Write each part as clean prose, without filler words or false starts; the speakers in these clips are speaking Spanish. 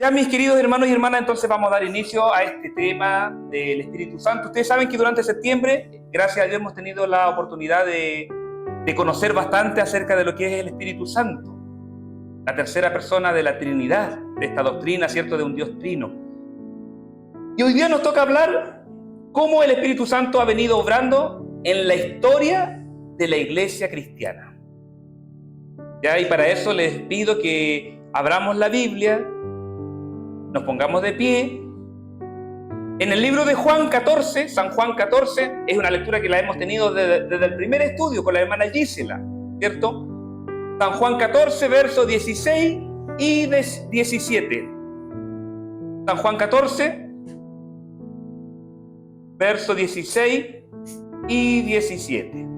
Ya, mis queridos hermanos y hermanas, entonces vamos a dar inicio a este tema del Espíritu Santo. Ustedes saben que durante septiembre, gracias a Dios, hemos tenido la oportunidad de conocer bastante acerca de lo que es el Espíritu Santo, la tercera persona de la Trinidad, de esta doctrina, ¿cierto?, de un Dios trino. Y hoy día nos toca hablar cómo el Espíritu Santo ha venido obrando en la historia de la iglesia cristiana. Ya, y para eso les pido que abramos la Biblia, nos pongamos de pie. En el libro de Juan 14, San Juan 14, es una lectura que la hemos tenido desde el primer estudio con la hermana Gisela, ¿cierto? San Juan 14, versos 16 y 17. San Juan 14, versos 16 y 17.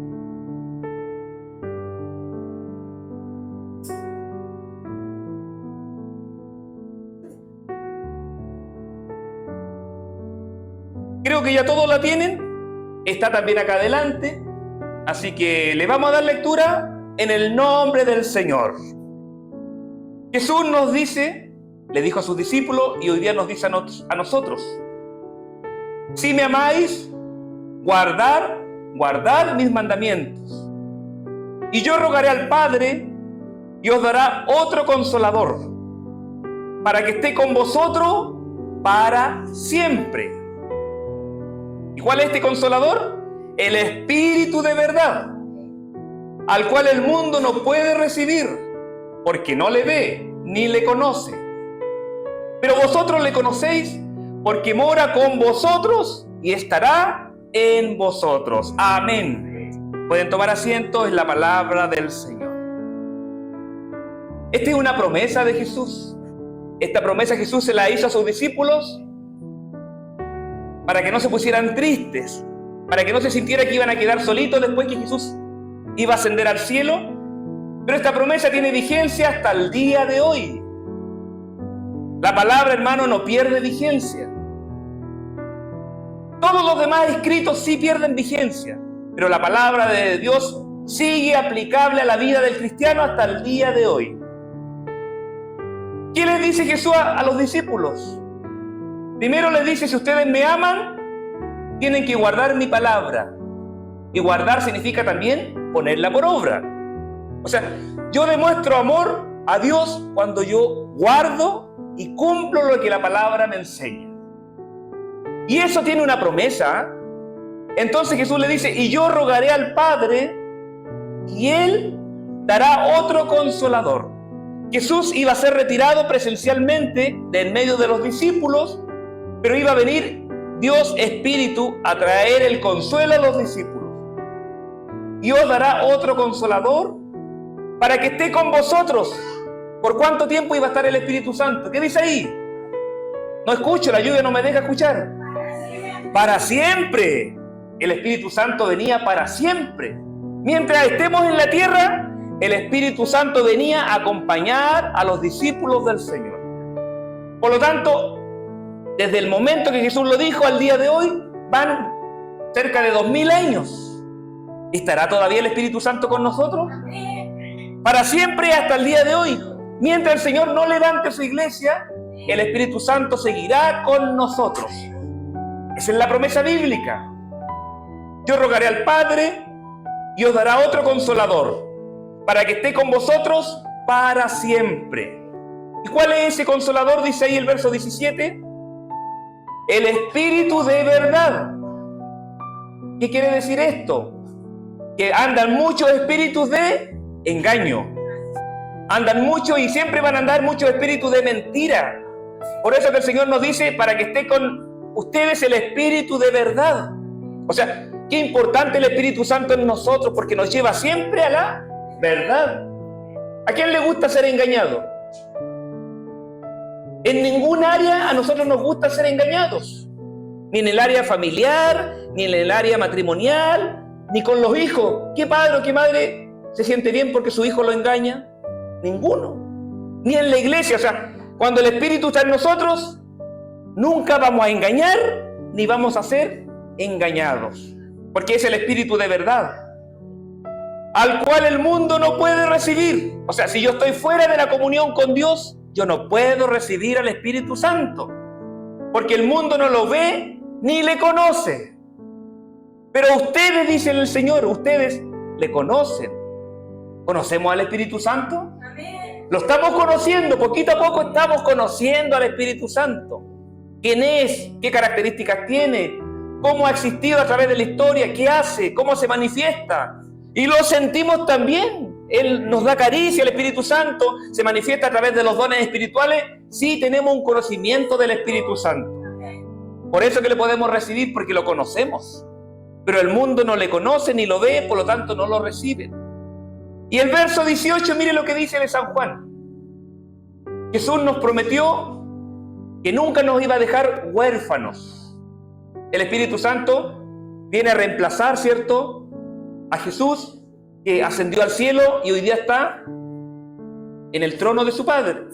Creo que ya todos la tienen, está también acá adelante, así que le vamos a dar lectura en el nombre del Señor. Jesús nos dice, le dijo a sus discípulos y hoy día nos dice a nosotros: si me amáis, guardad mis mandamientos. Y yo rogaré al Padre y os dará otro consolador, para que esté con vosotros para siempre. ¿Y cuál es este consolador? El Espíritu de verdad, al cual el mundo no puede recibir, porque no le ve ni le conoce. Pero vosotros le conocéis, porque mora con vosotros y estará en vosotros. Amén. Pueden tomar asiento, es la palabra del Señor. Esta es una promesa de Jesús. Esta promesa Jesús se la hizo a sus discípulos para que no se pusieran tristes, para que no se sintiera que iban a quedar solitos después que Jesús iba a ascender al cielo. Pero esta promesa tiene vigencia hasta el día de hoy. La palabra, hermano, no pierde vigencia. Todos los demás escritos sí pierden vigencia, pero la palabra de Dios sigue aplicable a la vida del cristiano hasta el día de hoy. ¿Qué les dice Jesús a los discípulos? Primero les dice: si ustedes me aman, tienen que guardar mi palabra. Y guardar significa también ponerla por obra. O sea, yo demuestro amor a Dios cuando yo guardo y cumplo lo que la palabra me enseña. Y eso tiene una promesa. Entonces Jesús le dice: y yo rogaré al Padre y Él dará otro consolador. Jesús iba a ser retirado presencialmente de en medio de los discípulos, pero iba a venir Dios Espíritu a traer el consuelo a los discípulos. Y os dará otro consolador para que esté con vosotros. ¿Por cuánto tiempo iba a estar el Espíritu Santo? ¿Qué dice ahí? No escucho, la lluvia no me deja escuchar. Para siempre. El Espíritu Santo venía para siempre. Mientras estemos en la tierra, el Espíritu Santo venía a acompañar a los discípulos del Señor. Por lo tanto, desde el momento que Jesús lo dijo al día de hoy, van cerca de 2000 años. ¿Estará todavía el Espíritu Santo con nosotros? Para siempre hasta el día de hoy. Mientras el Señor no levante su iglesia, el Espíritu Santo seguirá con nosotros. Esa es la promesa bíblica. Yo rogaré al Padre y os dará otro consolador, para que esté con vosotros para siempre. ¿Y cuál es ese consolador? Dice ahí el verso 17. El Espíritu de verdad. ¿Qué quiere decir esto? Que andan muchos espíritus de engaño. Andan muchos y siempre van a andar muchos espíritus de mentira. Por eso que el Señor nos dice: para que esté con ustedes el Espíritu de verdad. O sea, qué importante el Espíritu Santo en nosotros, porque nos lleva siempre a la verdad. ¿A quién le gusta ser engañado? En ningún área a nosotros nos gusta ser engañados. Ni en el área familiar, ni en el área matrimonial, ni con los hijos. ¿Qué padre o qué madre se siente bien porque su hijo lo engaña? Ninguno. Ni en la iglesia. O sea, cuando el Espíritu está en nosotros, nunca vamos a engañar ni vamos a ser engañados, porque es el Espíritu de verdad, al cual el mundo no puede recibir. O sea, si yo estoy fuera de la comunión con Dios, yo no puedo recibir al Espíritu Santo, porque el mundo no lo ve ni le conoce. Pero ustedes, dice el Señor, ustedes le conocen. ¿Conocemos al Espíritu Santo? Amén. Lo estamos conociendo, poquito a poco estamos conociendo al Espíritu Santo. ¿Quién es? ¿Qué características tiene? ¿Cómo ha existido a través de la historia? ¿Qué hace? ¿Cómo se manifiesta? Y lo sentimos también. Él nos da caricia, el Espíritu Santo se manifiesta a través de los dones espirituales. Sí, tenemos un conocimiento del Espíritu Santo. Por eso que le podemos recibir, porque lo conocemos. Pero el mundo no le conoce ni lo ve, por lo tanto no lo recibe. Y el verso 18, mire lo que dice de San Juan. Jesús nos prometió que nunca nos iba a dejar huérfanos. El Espíritu Santo viene a reemplazar, ¿cierto?, a Jesús, que ascendió al cielo y hoy día está en el trono de su Padre.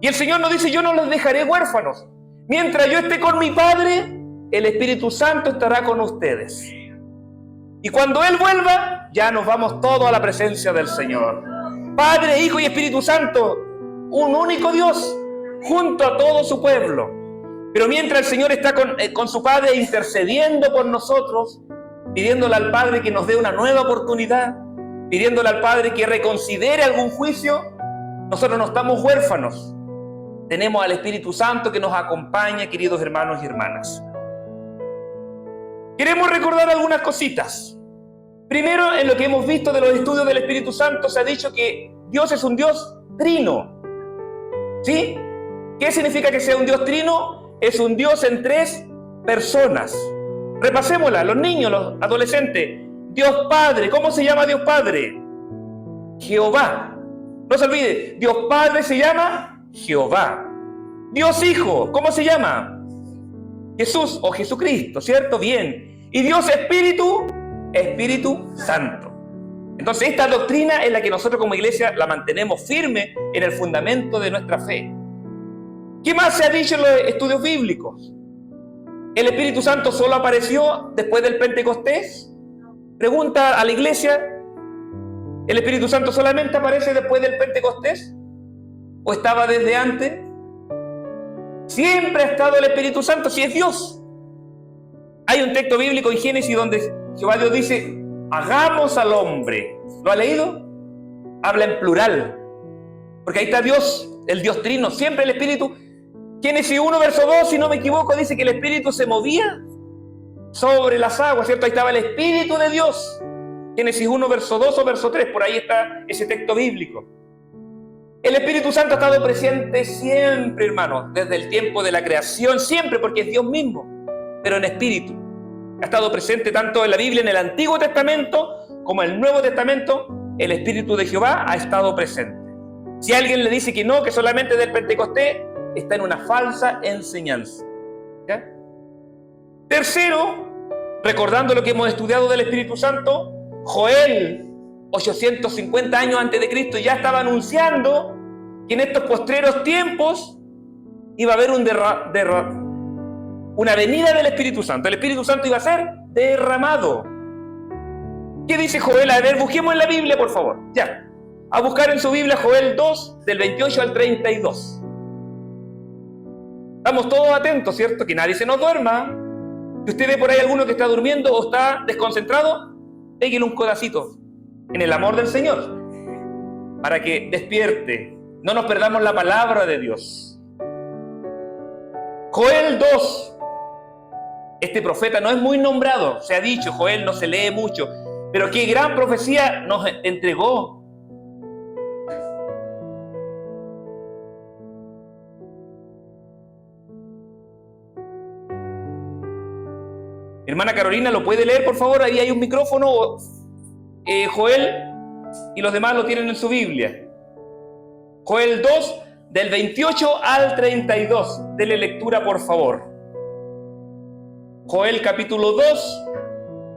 Y el Señor nos dice, yo no los dejaré huérfanos. Mientras yo esté con mi Padre, el Espíritu Santo estará con ustedes. Y cuando Él vuelva, ya nos vamos todos a la presencia del Señor. Padre, Hijo y Espíritu Santo, un único Dios, junto a todo su pueblo. Pero mientras el Señor está con su Padre intercediendo por nosotros, pidiéndole al Padre que nos dé una nueva oportunidad, pidiéndole al Padre que reconsidere algún juicio, nosotros no estamos huérfanos. Tenemos al Espíritu Santo que nos acompaña, queridos hermanos y hermanas. Queremos recordar algunas cositas. Primero, en lo que hemos visto de los estudios del Espíritu Santo, se ha dicho que Dios es un Dios trino. ¿Sí? ¿Qué significa que sea un Dios trino? Es un Dios en 3 personas. Repasémosla, los niños, los adolescentes. Dios Padre, ¿cómo se llama Dios Padre? Jehová. No se olvide, Dios Padre se llama Jehová. Dios Hijo, ¿cómo se llama? Jesús o Jesucristo, ¿cierto? Bien. Y Dios Espíritu, Espíritu Santo. Entonces esta doctrina es la que nosotros como iglesia la mantenemos firme en el fundamento de nuestra fe. ¿Qué más se ha dicho en los estudios bíblicos? ¿El Espíritu Santo solo apareció después del Pentecostés? Pregunta a la iglesia, ¿el Espíritu Santo solamente aparece después del Pentecostés? ¿O estaba desde antes? Siempre ha estado el Espíritu Santo, si es Dios. Hay un texto bíblico en Génesis donde Jehová Dios dice, hagamos al hombre. ¿Lo ha leído? Habla en plural. Porque ahí está Dios, el Dios trino, siempre el Espíritu. Génesis 1, verso 2, si no me equivoco, dice que el Espíritu se movía sobre las aguas, ¿cierto? Ahí estaba el Espíritu de Dios. Génesis 1, verso 2 o verso 3, por ahí está ese texto bíblico. El Espíritu Santo ha estado presente siempre, hermanos, desde el tiempo de la creación, siempre, porque es Dios mismo, pero en espíritu. Ha estado presente tanto en la Biblia, en el Antiguo Testamento, como en el Nuevo Testamento, el Espíritu de Jehová ha estado presente. Si alguien le dice que no, que solamente del Pentecostés, está en una falsa enseñanza. ¿Ya? Tercero, recordando lo que hemos estudiado del Espíritu Santo, Joel, 850 años antes de Cristo, ya estaba anunciando que en estos postreros tiempos iba a haber una venida del Espíritu Santo. El Espíritu Santo iba a ser derramado. ¿Qué dice Joel? A ver, busquemos en la Biblia, por favor. Ya. A buscar en su Biblia Joel 2, del 28 al 32. Estamos todos atentos, ¿cierto? Que nadie se nos duerma. Si usted ve por ahí alguno que está durmiendo o está desconcentrado, pégale un codacito en el amor del Señor para que despierte. No nos perdamos la palabra de Dios. Joel 2. Este profeta no es muy nombrado, se ha dicho, Joel no se lee mucho, pero qué gran profecía nos entregó. Hermana Carolina, ¿lo puede leer, por favor? Ahí hay un micrófono. Joel y los demás lo tienen en su Biblia. Joel 2, del 28 al 32. Dele lectura, por favor. Joel capítulo 2,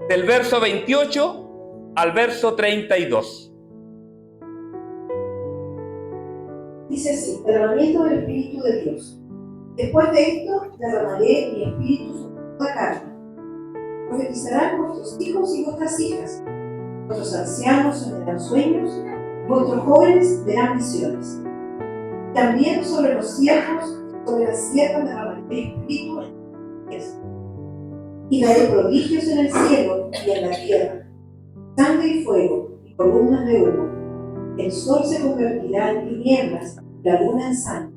del verso 28 al verso 32. Dice así: derramamiento del Espíritu de Dios. Después de esto, derramaré mi Espíritu sobre toda carne. Profetizarán vuestros hijos y vuestras hijas. Vuestros ancianos soñarán sueños, vuestros jóvenes verán visiones. También sobre los siervos y sobre las siervas derramaré mi espíritu en ellas. Y daré prodigios en el cielo y en la tierra, sangre y fuego y columnas de humo. El sol se convertirá en tinieblas, la luna en sangre,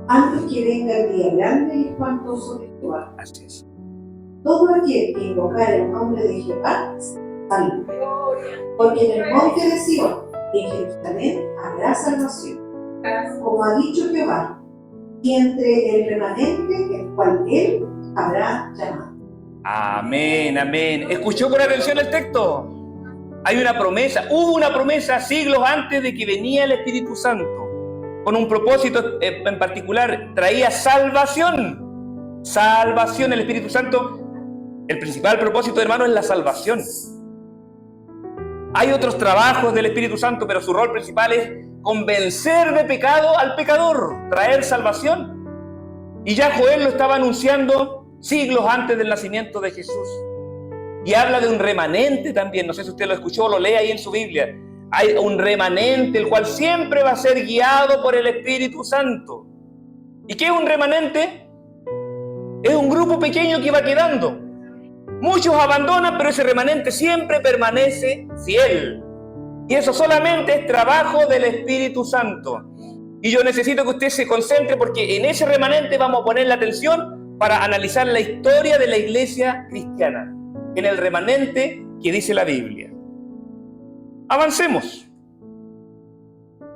antes que venga el día grande y espantoso de Jehová. Así es. Todo aquel que invocar el nombre de Jehová salvo, porque en el monte de Sion y en Jerusalén habrá salvación, como ha dicho Jehová, y entre el remanente el cual él habrá llamado. Amén, amén. ¿Escuchó con atención el texto? Hay una promesa, hubo una promesa siglos antes de que venía el Espíritu Santo, con un propósito en particular, traía salvación. Salvación, el Espíritu Santo, el principal propósito, hermano, es la salvación. Hay otros trabajos del Espíritu Santo, pero su rol principal es convencer de pecado al pecador, traer salvación. Y ya Joel lo estaba anunciando siglos antes del nacimiento de Jesús. Y habla de un remanente también, no sé si usted lo escuchó o lo lee ahí en su Biblia. Hay un remanente, el cual siempre va a ser guiado por el Espíritu Santo. ¿Y qué es un remanente? Es un grupo pequeño que va quedando. Muchos abandonan, pero ese remanente siempre permanece fiel. Y eso solamente es trabajo del Espíritu Santo. Y yo necesito que usted se concentre, porque en ese remanente vamos a poner la atención para analizar la historia de la iglesia cristiana, en el remanente que dice la Biblia. Avancemos.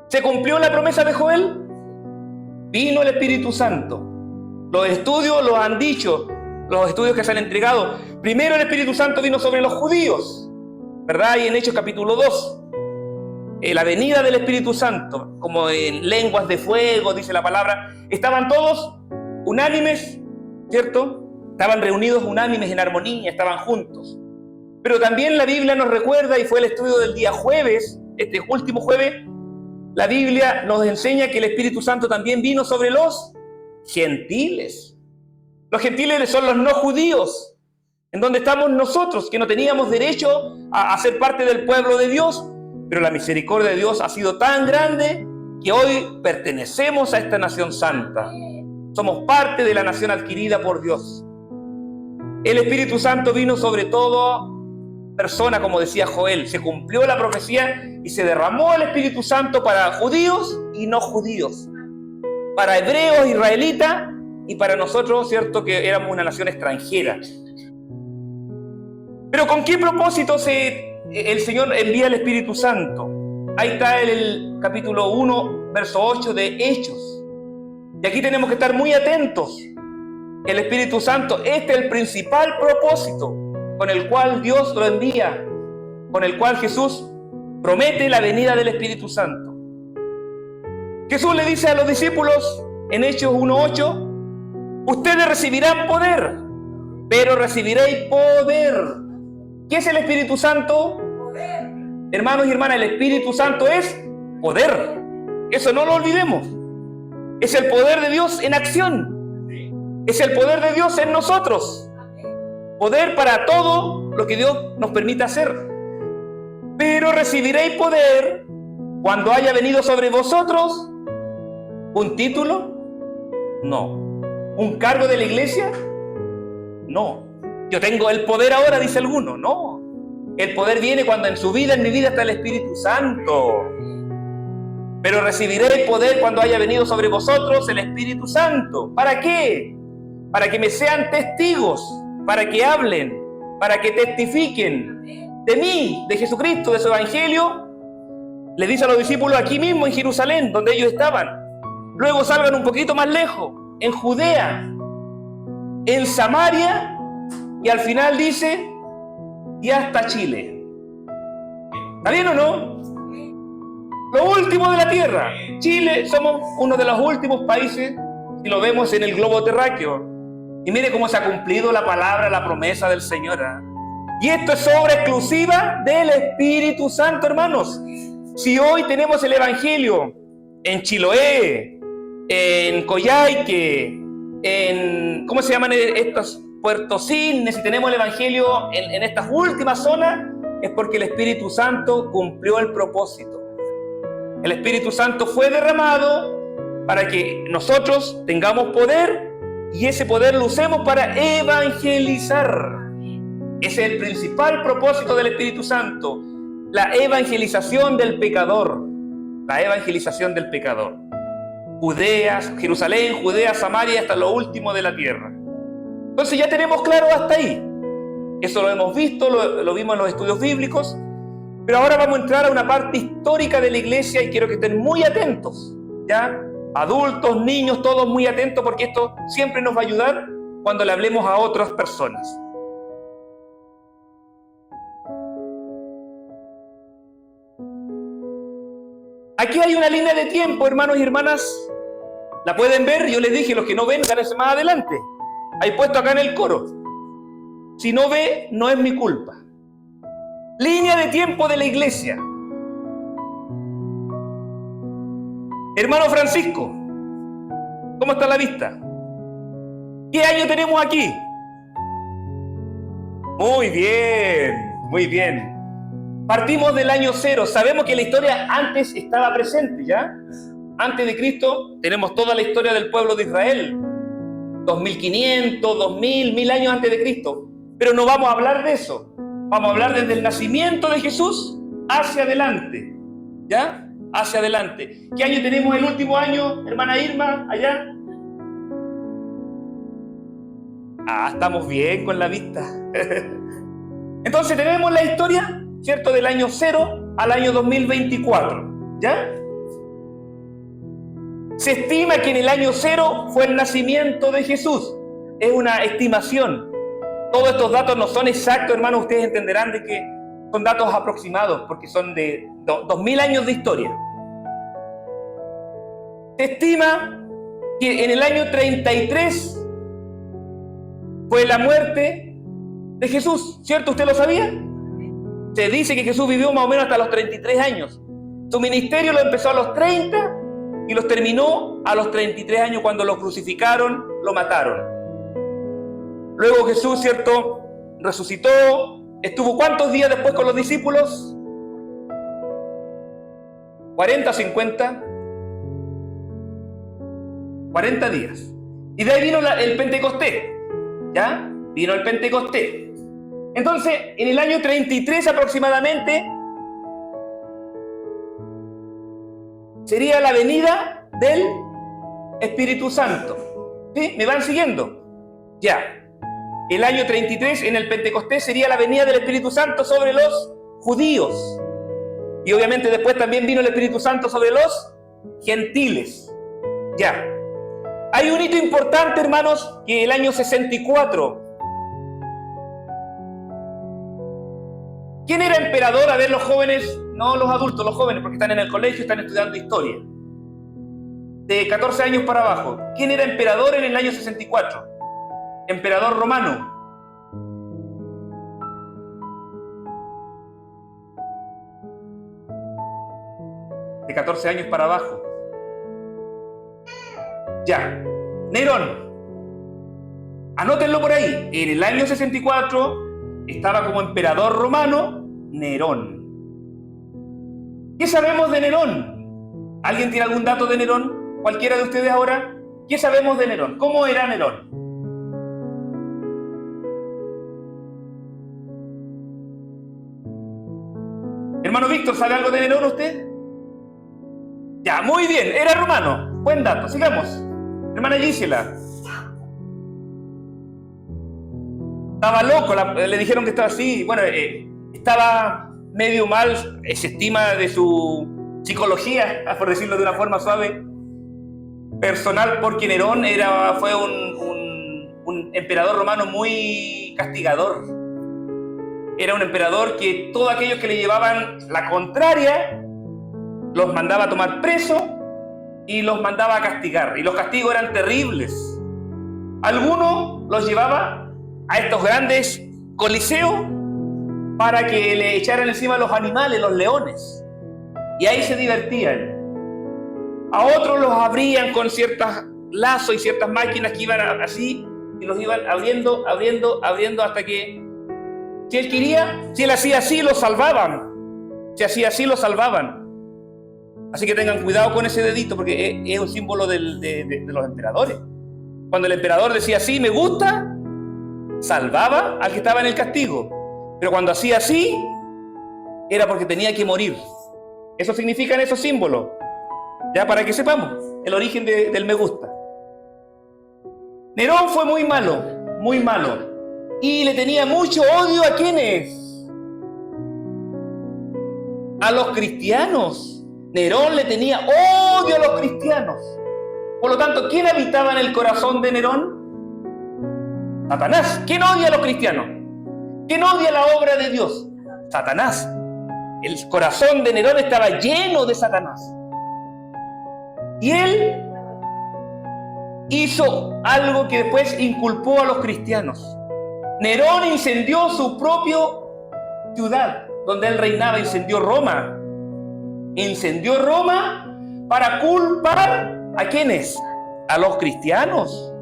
¿Se cumplió la promesa de Joel? Vino el Espíritu Santo. Los estudios lo han dicho, los estudios que se han entregado. Primero el Espíritu Santo vino sobre los judíos, ¿verdad? Y en Hechos capítulo 2, la venida del Espíritu Santo, como en lenguas de fuego, dice la palabra, estaban todos unánimes, ¿cierto? Estaban reunidos unánimes en armonía, estaban juntos. Pero también la Biblia nos recuerda, y fue el estudio del día jueves, este último jueves, la Biblia nos enseña que el Espíritu Santo también vino sobre los gentiles. Los gentiles son los no judíos, en donde estamos nosotros, que no teníamos derecho a ser parte del pueblo de Dios, pero la misericordia de Dios ha sido tan grande que hoy pertenecemos a esta nación santa. Somos parte de la nación adquirida por Dios. El Espíritu Santo vino sobre todo persona, como decía Joel. Se cumplió la profecía y se derramó el Espíritu Santo para judíos y no judíos, para hebreos, israelitas, y para nosotros, cierto, que éramos una nación extranjera. Pero ¿con qué propósito el Señor envía el Espíritu Santo? Ahí está el capítulo 1, verso 8 de Hechos. Y aquí tenemos que estar muy atentos. El Espíritu Santo, este es el principal propósito con el cual Dios lo envía, con el cual Jesús promete la venida del Espíritu Santo. Jesús le dice a los discípulos en Hechos 1:8, ustedes recibirán poder, pero recibiréis poder. ¿Qué es el Espíritu Santo? Poder. Hermanos y hermanas, el Espíritu Santo es poder. Eso no lo olvidemos. Es el poder de Dios en acción. Es el poder de Dios en nosotros. Poder para todo lo que Dios nos permita hacer. Pero recibiréis poder cuando haya venido sobre vosotros un título. No. ¿Un cargo de la iglesia? No. Yo tengo el poder ahora, dice alguno. No. El poder viene cuando en su vida, en mi vida, está el Espíritu Santo. Pero recibiréis poder cuando haya venido sobre vosotros el Espíritu Santo. ¿Para qué? Para que me sean testigos, para que hablen, para que testifiquen de mí, de Jesucristo, de su evangelio. Le dice a los discípulos aquí mismo en Jerusalén, donde ellos estaban. Luego salgan un poquito más lejos, en Judea, en Samaria, y al final dice, y hasta Chile. ¿Está bien o no? Lo último de la tierra. Chile, somos uno de los últimos países, si lo vemos en el globo terráqueo. Y mire cómo se ha cumplido la palabra, la promesa del Señor. Y esto es obra exclusiva del Espíritu Santo, hermanos. Si hoy tenemos el Evangelio en Chiloé, en Coyhaique, en, ¿cómo se llaman estos? Puerto Cisnes, si tenemos el Evangelio en estas últimas zonas, es porque el Espíritu Santo cumplió el propósito. El Espíritu Santo fue derramado para que nosotros tengamos poder y ese poder lo usemos para evangelizar. Ese es el principal propósito del Espíritu Santo, la evangelización del pecador. La evangelización del pecador. Judea, Jerusalén, Judea, Samaria, hasta lo último de la tierra. Entonces ya tenemos claro hasta ahí. Eso lo hemos visto, lo vimos en los estudios bíblicos. Pero ahora vamos a entrar a una parte histórica de la iglesia y quiero que estén muy atentos, ¿ya? Adultos, niños, todos muy atentos, porque esto siempre nos va a ayudar cuando le hablemos a otras personas. Aquí hay una línea de tiempo, hermanos y hermanas. ¿La pueden ver? Yo les dije, los que no ven, gánense más adelante. Hay puesto acá en el coro. Si no ve, no es mi culpa. Línea de tiempo de la iglesia. Hermano Francisco, ¿cómo está la vista? ¿Qué año tenemos aquí? Muy bien, muy bien. Partimos del año 0. Sabemos que la historia antes estaba presente, ¿ya? Antes de Cristo tenemos toda la historia del pueblo de Israel. 2500, 2000, 1000 años antes de Cristo. Pero no vamos a hablar de eso. Vamos a hablar desde el nacimiento de Jesús hacia adelante, ¿ya? Hacia adelante. ¿Qué año tenemos el último año, hermana Irma, allá? Estamos bien con la vista. Entonces tenemos la historia, ¿cierto? Del año 0 al año 2024, ¿ya? Se estima que en el año 0 fue el nacimiento de Jesús. Es una estimación. Todos estos datos no son exactos, hermanos. Ustedes entenderán de que son datos aproximados, porque son de 2000 años de historia. Se estima que en el año 33 fue la muerte de Jesús, ¿cierto? ¿Usted lo sabía? Se dice que Jesús vivió más o menos hasta los 33 años. Su ministerio lo empezó a los 30 y los terminó a los 33 años cuando lo crucificaron, lo mataron. Luego Jesús, ¿cierto?, resucitó. ¿Estuvo cuántos días después con los discípulos? 40, 50. 40 días. Y de ahí vino el Pentecostés. ¿Ya? Vino el Pentecostés. Entonces, en el año 33 aproximadamente, sería la venida del Espíritu Santo. ¿Sí? ¿Me van siguiendo? Ya. El año 33 en el Pentecostés sería la venida del Espíritu Santo sobre los judíos. Y obviamente después también vino el Espíritu Santo sobre los gentiles. Ya. Hay un hito importante, hermanos, que el año 64. ¿Quién era emperador? A ver, los jóvenes, no los adultos, los jóvenes, porque están en el colegio y están estudiando historia. De 14 años para abajo. ¿Quién era emperador en el año 64? Emperador romano. De 14 años para abajo. Ya. Nerón. Anótenlo por ahí. En el año 64 estaba como emperador romano Nerón. ¿Qué sabemos de Nerón? ¿Alguien tiene algún dato de Nerón? ¿Cualquiera de ustedes ahora? ¿Qué sabemos de Nerón? ¿Cómo era Nerón? Hermano Víctor, ¿sabe algo de Nerón usted? Ya, muy bien, era romano. Buen dato, sigamos. Hermana Gisela. Estaba loco, le dijeron que estaba así. Bueno, estaba medio mal, se estima, de su psicología, por decirlo de una forma suave, personal, porque Nerón fue un emperador romano muy castigador. Era un emperador que todos aquellos que le llevaban la contraria los mandaba a tomar preso y los mandaba a castigar. Y los castigos eran terribles. Algunos los llevaba a estos grandes coliseos para que le echaran encima los animales, los leones. Y ahí se divertían. A otros los abrían con ciertos lazos y ciertas máquinas que iban así y los iban abriendo hasta que, si él hacía así, lo salvaban. Si hacía así, lo salvaban. Así que tengan cuidado con ese dedito, porque es un símbolo de los emperadores. Cuando el emperador decía así, me gusta, salvaba al que estaba en el castigo. Pero cuando hacía así, era porque tenía que morir. Eso significan esos símbolos. Ya, para que sepamos el origen del me gusta. Nerón fue muy malo, muy malo. Y le tenía mucho odio ¿a quiénes? A los cristianos. Nerón le tenía odio a los cristianos. Por lo tanto, ¿quién habitaba en el corazón de Nerón? Satanás. ¿Quién odia a los cristianos? ¿Quién odia la obra de Dios? Satanás. El corazón de Nerón estaba lleno de Satanás. Y él hizo algo que después inculpó a los cristianos. Nerón incendió su propia ciudad, donde él reinaba, incendió Roma. Incendió Roma para culpar ¿a quiénes? A los cristianos.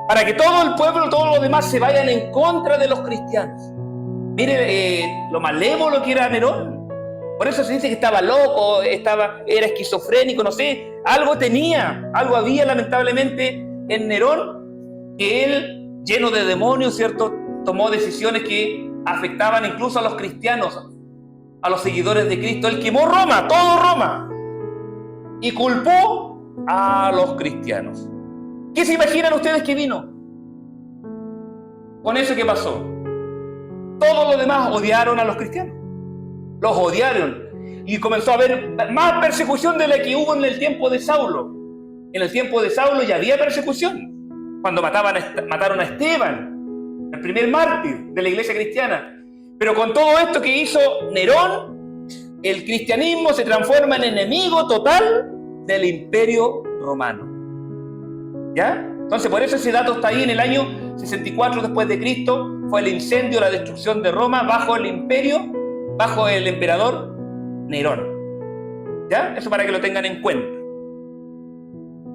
Para que todo el pueblo, todos los demás se vayan en contra de los cristianos. Mire lo malévolo que era Nerón. Por eso se dice que estaba loco, era esquizofrénico, no sé. Algo tenía, algo había lamentablemente en Nerón, que él, lleno de demonios, ¿cierto?, tomó decisiones que afectaban incluso a los cristianos, a los seguidores de Cristo. Él quemó Roma, todo Roma, y culpó a los cristianos. ¿Qué se imaginan ustedes que vino con eso que pasó? Todos los demás odiaron a los cristianos. Los odiaron. Y comenzó a haber más persecución de la que hubo en el tiempo de Saulo. En el tiempo de Saulo ya había persecución. Cuando mataron a Esteban, el primer mártir de la iglesia cristiana. Pero con todo esto que hizo Nerón, el cristianismo se transforma en enemigo total del imperio romano. ¿Ya? Entonces, por eso ese dato está ahí. En el año 64 después de Cristo fue el incendio, la destrucción de Roma bajo el imperio, bajo el emperador Nerón. ¿Ya? Eso para que lo tengan en cuenta.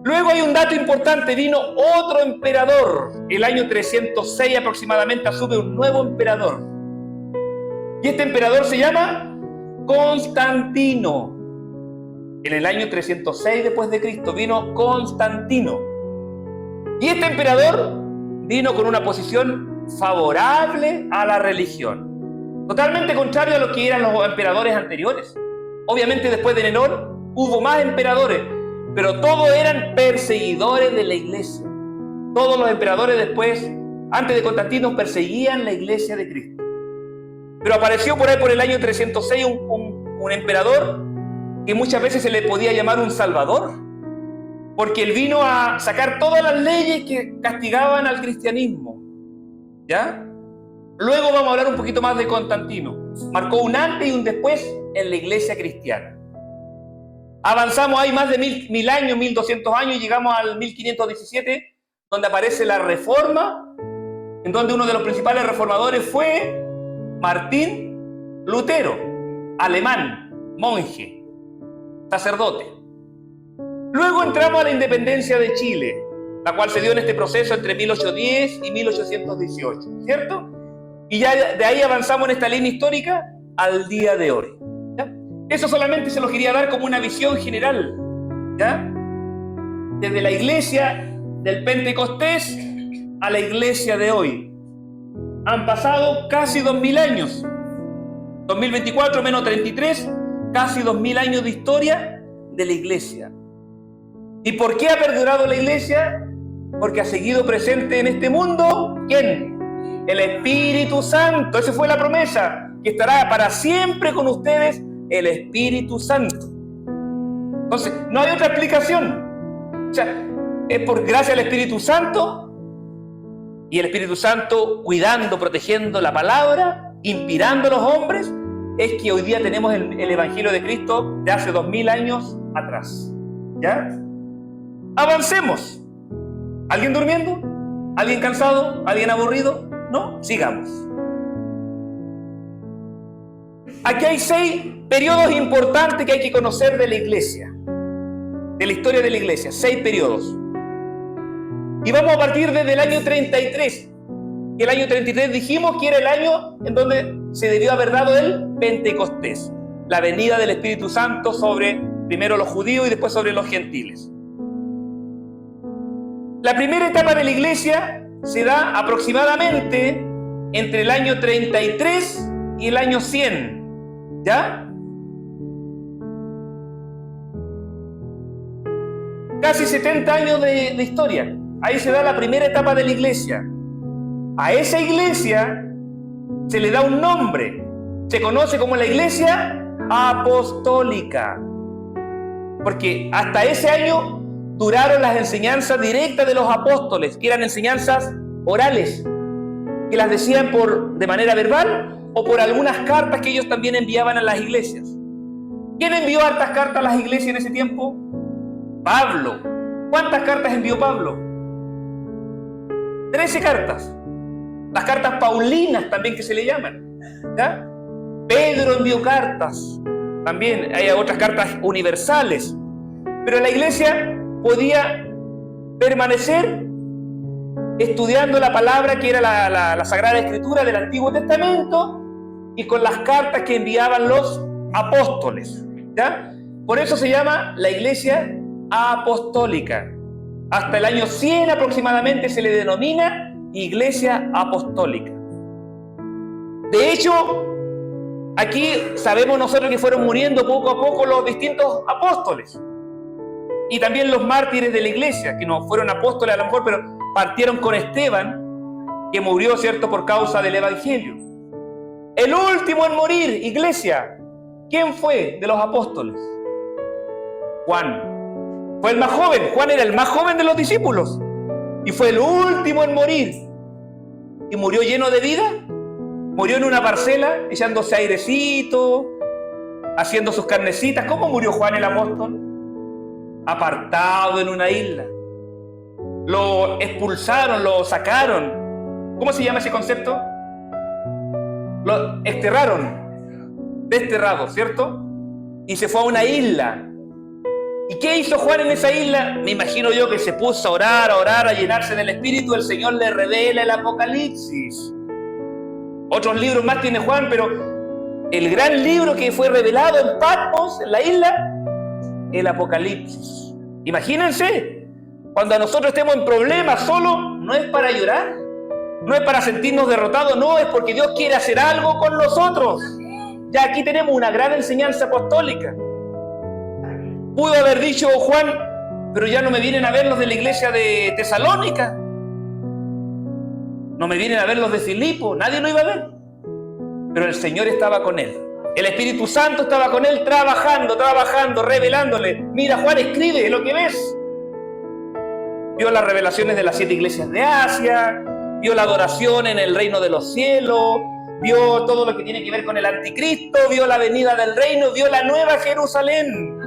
Luego hay un dato importante, vino otro emperador. El año 306 aproximadamente asume un nuevo emperador. Y este emperador se llama Constantino. En el año 306 después de Cristo vino Constantino. Y este emperador vino con una posición favorable a la religión. Totalmente contrario a lo que eran los emperadores anteriores. Obviamente después de Nerón hubo más emperadores, pero todos eran perseguidores de la iglesia. Todos los emperadores después, antes de Constantino, perseguían la iglesia de Cristo. Pero apareció por ahí por el año 306 un emperador que muchas veces se le podía llamar un salvador, porque él vino a sacar todas las leyes que castigaban al cristianismo. ¿Ya? Luego vamos a hablar un poquito más de Constantino. Marcó un antes y un después en la iglesia cristiana. Avanzamos ahí más de 1000 años, 1200 años, y llegamos al 1517, donde aparece la Reforma, en donde uno de los principales reformadores fue Martín Lutero, alemán, monje, sacerdote. Luego entramos a la independencia de Chile, la cual se dio en este proceso entre 1810 y 1818, ¿cierto? Y ya de ahí avanzamos en esta línea histórica al día de hoy. ¿Ya? Eso solamente se lo quería dar como una visión general. ¿Ya? Desde la iglesia del Pentecostés a la iglesia de hoy. Han pasado casi 2000 años. 2024 menos 33, casi 2000 años de historia de la iglesia. ¿Y por qué ha perdurado la iglesia? Porque ha seguido presente en este mundo, ¿quién? El Espíritu Santo. Esa fue la promesa, que estará para siempre con ustedes el Espíritu Santo. Entonces, no hay otra explicación. O sea, es por gracia al Espíritu Santo, y el Espíritu Santo cuidando, protegiendo la palabra, inspirando a los hombres, es que hoy día tenemos el Evangelio de Cristo de hace 2000 años atrás. ¿Ya? Avancemos. ¿Alguien durmiendo? ¿Alguien cansado? ¿Alguien aburrido? No, sigamos. Aquí hay 6 periodos importantes que hay que conocer de la iglesia, de la historia de la iglesia. 6 periodos. Y vamos a partir desde el año 33. Que el año 33 dijimos que era el año en donde se debió haber dado el Pentecostés, la venida del Espíritu Santo sobre primero los judíos y después sobre los gentiles. La primera etapa de la iglesia se da aproximadamente entre el año 33 y el año 100, ¿ya? Casi 70 años de historia. Ahí se da la primera etapa de la iglesia. A esa iglesia se le da un nombre. Se conoce como la iglesia apostólica. Porque hasta ese año duraron las enseñanzas directas de los apóstoles, que eran enseñanzas orales, que las decían de manera verbal o por algunas cartas que ellos también enviaban a las iglesias. ¿Quién envió hartas cartas a las iglesias en ese tiempo? Pablo. ¿Cuántas cartas envió Pablo? 13 cartas. Las cartas paulinas también que se le llaman, ¿ya? Pedro envió cartas. También hay otras cartas universales. Pero la iglesia podía permanecer estudiando la palabra que era la Sagrada Escritura del Antiguo Testamento y con las cartas que enviaban los apóstoles, ¿ya? Por eso se llama la iglesia apostólica. Hasta el año 100 aproximadamente se le denomina iglesia apostólica. De hecho, aquí sabemos nosotros que fueron muriendo poco a poco los distintos apóstoles y también los mártires de la iglesia, que no fueron apóstoles a lo mejor, pero partieron con Esteban, que murió, ¿cierto?, por causa del evangelio. El último en morir, iglesia, ¿quién fue de los apóstoles? Juan. Fue el más joven. Juan era el más joven de los discípulos y fue el último en morir. Y murió lleno de vida. Murió en una parcela, echándose airecito, haciendo sus carnecitas. ¿Cómo murió Juan el apóstol? Apartado en una isla. Lo expulsaron, lo sacaron. ¿Cómo se llama ese concepto? Lo exterraron. Desterrado, ¿cierto? Y se fue a una isla. ¿Y qué hizo Juan en esa isla? Me imagino yo que se puso a orar, a llenarse del Espíritu. El Señor le revela el Apocalipsis. Otros libros más tiene Juan, pero el gran libro que fue revelado en Patmos, en la isla, el Apocalipsis. Imagínense, cuando nosotros estemos en problemas solo, no es para llorar, no es para sentirnos derrotados, no, es porque Dios quiere hacer algo con nosotros. Ya aquí tenemos una gran enseñanza apostólica. Pudo haber dicho Juan, pero ya no me vienen a ver los de la iglesia de Tesalónica, no me vienen a ver los de Filipo, nadie lo iba a ver. Pero el Señor estaba con él. El Espíritu Santo estaba con él trabajando, revelándole. Mira, Juan, escribe lo que ves. Vio las revelaciones de las 7 iglesias de Asia, vio la adoración en el reino de los cielos, vio todo lo que tiene que ver con el anticristo, vio la venida del reino, vio la nueva Jerusalén.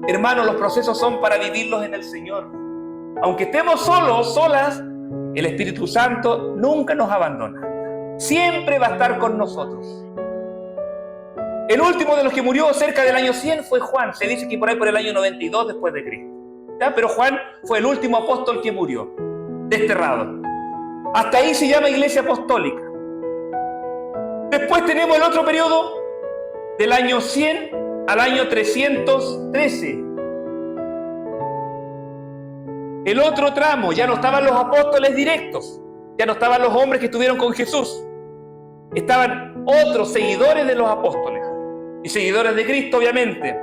Hermanos, los procesos son para vivirlos en el Señor. Aunque estemos solos, solas, el Espíritu Santo nunca nos abandona. Siempre va a estar con nosotros. El último de los que murió cerca del año 100 fue Juan. Se dice que por ahí por el año 92 después de Cristo. ¿Ya? Pero Juan fue el último apóstol que murió, desterrado. Hasta ahí se llama iglesia apostólica. Después tenemos el otro periodo del año 100 al año 313. El otro tramo, ya no estaban los apóstoles directos, ya no estaban los hombres que estuvieron con Jesús. Estaban otros seguidores de los apóstoles y seguidores de Cristo, obviamente.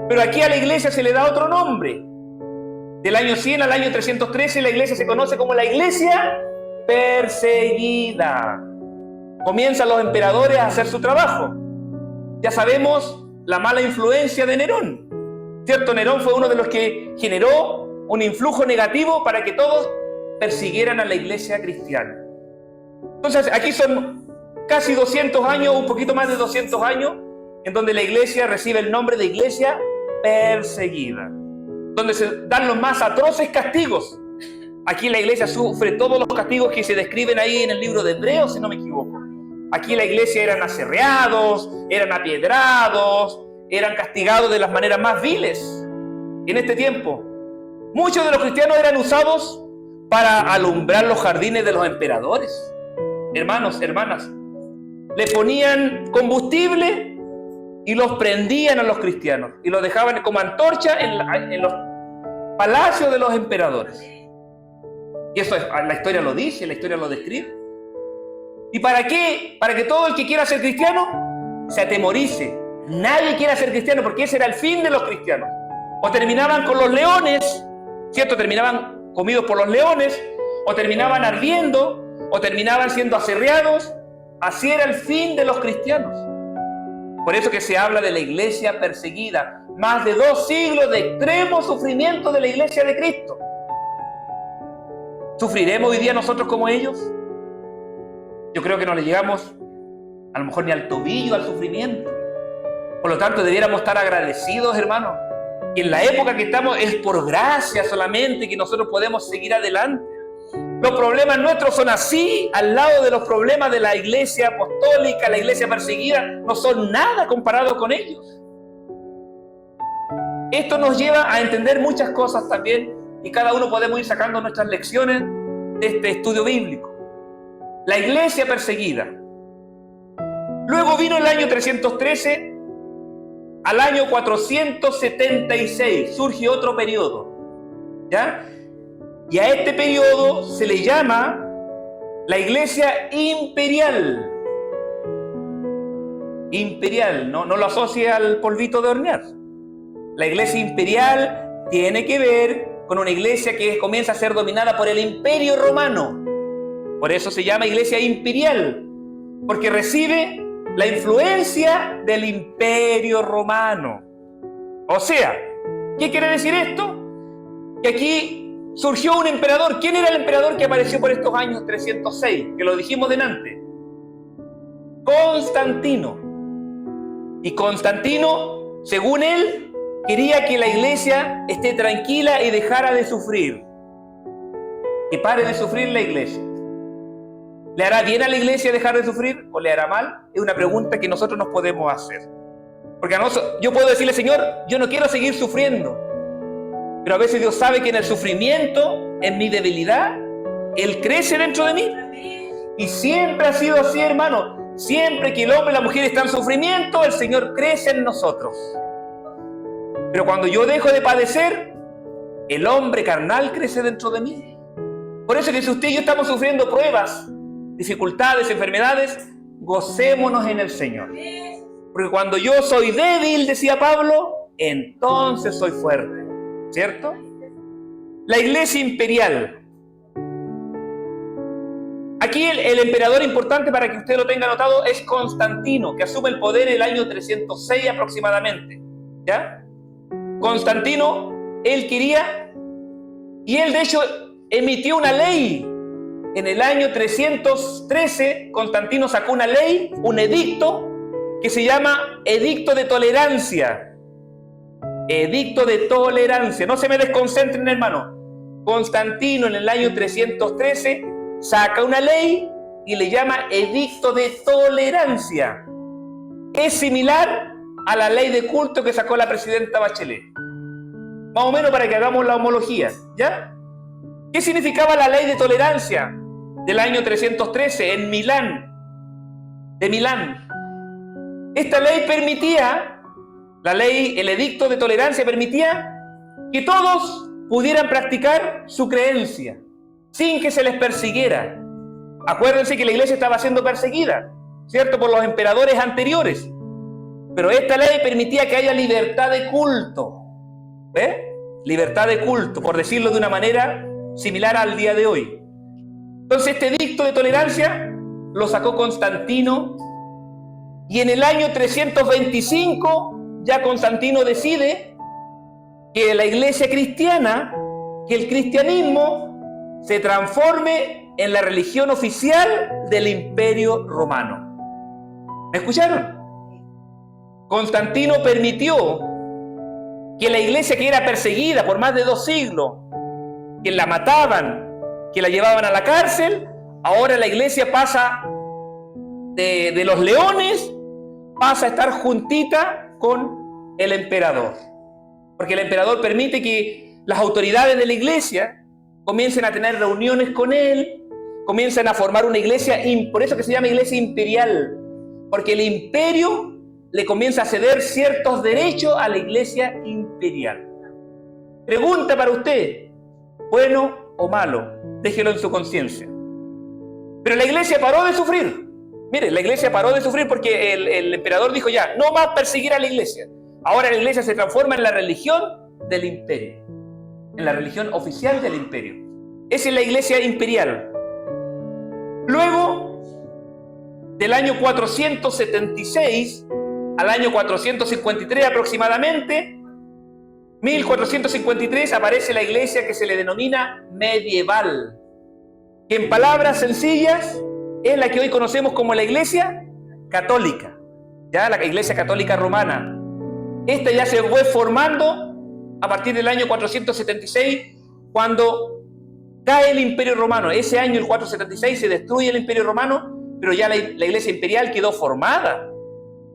Pero aquí a la iglesia se le da otro nombre. Del año 100 al año 313 la iglesia se conoce como la iglesia perseguida. Comienzan los emperadores a hacer su trabajo. Ya sabemos la mala influencia de Nerón, ¿cierto? Nerón fue uno de los que generó un influjo negativo para que todos persiguieran a la iglesia cristiana. Entonces aquí son casi 200 años, un poquito más de 200 años, en donde la iglesia recibe el nombre de iglesia perseguida, donde se dan los más atroces castigos. Aquí la iglesia sufre todos los castigos que se describen ahí en el libro de Hebreos, si no me equivoco. Aquí la iglesia eran aserreados, eran apiedrados, eran castigados de las maneras más viles. En este tiempo, muchos de los cristianos eran usados para alumbrar los jardines de los emperadores. Hermanos, hermanas, le ponían combustible y los prendían a los cristianos y los dejaban como antorcha en los palacios de los emperadores. Y eso la historia lo dice, la historia lo describe. ¿Y para qué? Para que todo el que quiera ser cristiano se atemorice. Nadie quiere ser cristiano, porque ese era el fin de los cristianos. O terminaban con los leones, ¿cierto? Terminaban comidos por los leones, o terminaban ardiendo, o terminaban siendo aserreados. Así era el fin de los cristianos. Por eso que se habla de la iglesia perseguida. Más de 2 siglos de extremo sufrimiento de la iglesia de Cristo. ¿Sufriremos hoy día nosotros como ellos? Yo creo que no le llegamos a lo mejor ni al tobillo al sufrimiento. Por lo tanto, debiéramos estar agradecidos, hermanos. Y en la época que estamos es por gracia solamente que nosotros podemos seguir adelante. Los problemas nuestros son así, al lado de los problemas de la iglesia apostólica, la iglesia perseguida, no son nada comparado con ellos. Esto nos lleva a entender muchas cosas también, y cada uno podemos ir sacando nuestras lecciones de este estudio bíblico. La iglesia perseguida. Luego vino el año 313, al año 476, surge otro periodo, ¿ya? Y a este periodo se le llama la iglesia imperial. Imperial, no lo asocie al polvito de hornear. La iglesia imperial tiene que ver con una iglesia que comienza a ser dominada por el Imperio Romano. Por eso se llama iglesia imperial, porque recibe la influencia del Imperio Romano. O sea, ¿qué quiere decir esto? Que aquí surgió un emperador. ¿Quién era el emperador que apareció por estos años 306? Que lo dijimos delante. Constantino. Y Constantino, según él, quería que la iglesia esté tranquila y dejara de sufrir. Que pare de sufrir la iglesia. ¿Le hará bien a la iglesia dejar de sufrir o le hará mal? Es una pregunta que nosotros nos podemos hacer. Porque yo puedo decirle, Señor, yo no quiero seguir sufriendo. Pero a veces Dios sabe que en el sufrimiento, en mi debilidad, Él crece dentro de mí. Y siempre ha sido así, hermano. Siempre que el hombre y la mujer están en sufrimiento, el Señor crece en nosotros. Pero cuando yo dejo de padecer, el hombre carnal crece dentro de mí. Por eso que si usted y yo estamos sufriendo pruebas, dificultades, enfermedades, gocémonos en el Señor. Porque cuando yo soy débil, decía Pablo, entonces soy fuerte. ¿Cierto? La iglesia imperial. Aquí el emperador importante, para que usted lo tenga anotado, es Constantino, que asume el poder en el año 306 aproximadamente. ¿Ya? Constantino, él quería, y él de hecho emitió una ley. En el año 313, Constantino sacó una ley, un edicto, que se llama Edicto de Tolerancia. Edicto de tolerancia. No se me desconcentren, hermano. Constantino en el año 313 saca una ley y le llama Edicto de Tolerancia. Es similar a la ley de culto que sacó la presidenta Bachelet. Más o menos para que hagamos la homología, ¿ya? ¿Qué significaba la ley de tolerancia del año 313 en Milán? De Milán. Esta ley permitía, el edicto de tolerancia permitía que todos pudieran practicar su creencia sin que se les persiguiera. Acuérdense que la iglesia estaba siendo perseguida, ¿cierto? Por los emperadores anteriores. Pero esta ley permitía que haya libertad de culto. Libertad de culto, por decirlo de una manera similar al día de hoy. Entonces este edicto de tolerancia lo sacó Constantino, y en el año 325 ya Constantino decide que la iglesia cristiana, que el cristianismo se transforme en la religión oficial del Imperio Romano. ¿Me escucharon? Constantino permitió que la iglesia, que era perseguida por más de 2 siglos, que la mataban, que la llevaban a la cárcel, ahora la iglesia pasa de los leones, pasa a estar juntita con el emperador. Porque el emperador permite que las autoridades de la iglesia comiencen a tener reuniones con él, comiencen a formar una iglesia, por eso que se llama iglesia imperial, porque el imperio le comienza a ceder ciertos derechos a la iglesia imperial. Pregunta para usted, ¿bueno o malo? Déjelo en su conciencia. Pero la iglesia paró de sufrir. Mire, la iglesia paró de sufrir porque el emperador dijo ya, no más perseguir a la iglesia. Ahora la iglesia se transforma en la religión del imperio, en la religión oficial del imperio. Esa es la iglesia imperial. Luego, del año 476 al año 453 aproximadamente, 1453, aparece la iglesia que se le denomina medieval, que en palabras sencillas es la que hoy conocemos como la iglesia católica, ya la iglesia católica romana. Esta ya se fue formando a partir del año 476, cuando cae el imperio romano. Ese año, el 476, se destruye el imperio romano, pero ya la iglesia imperial quedó formada.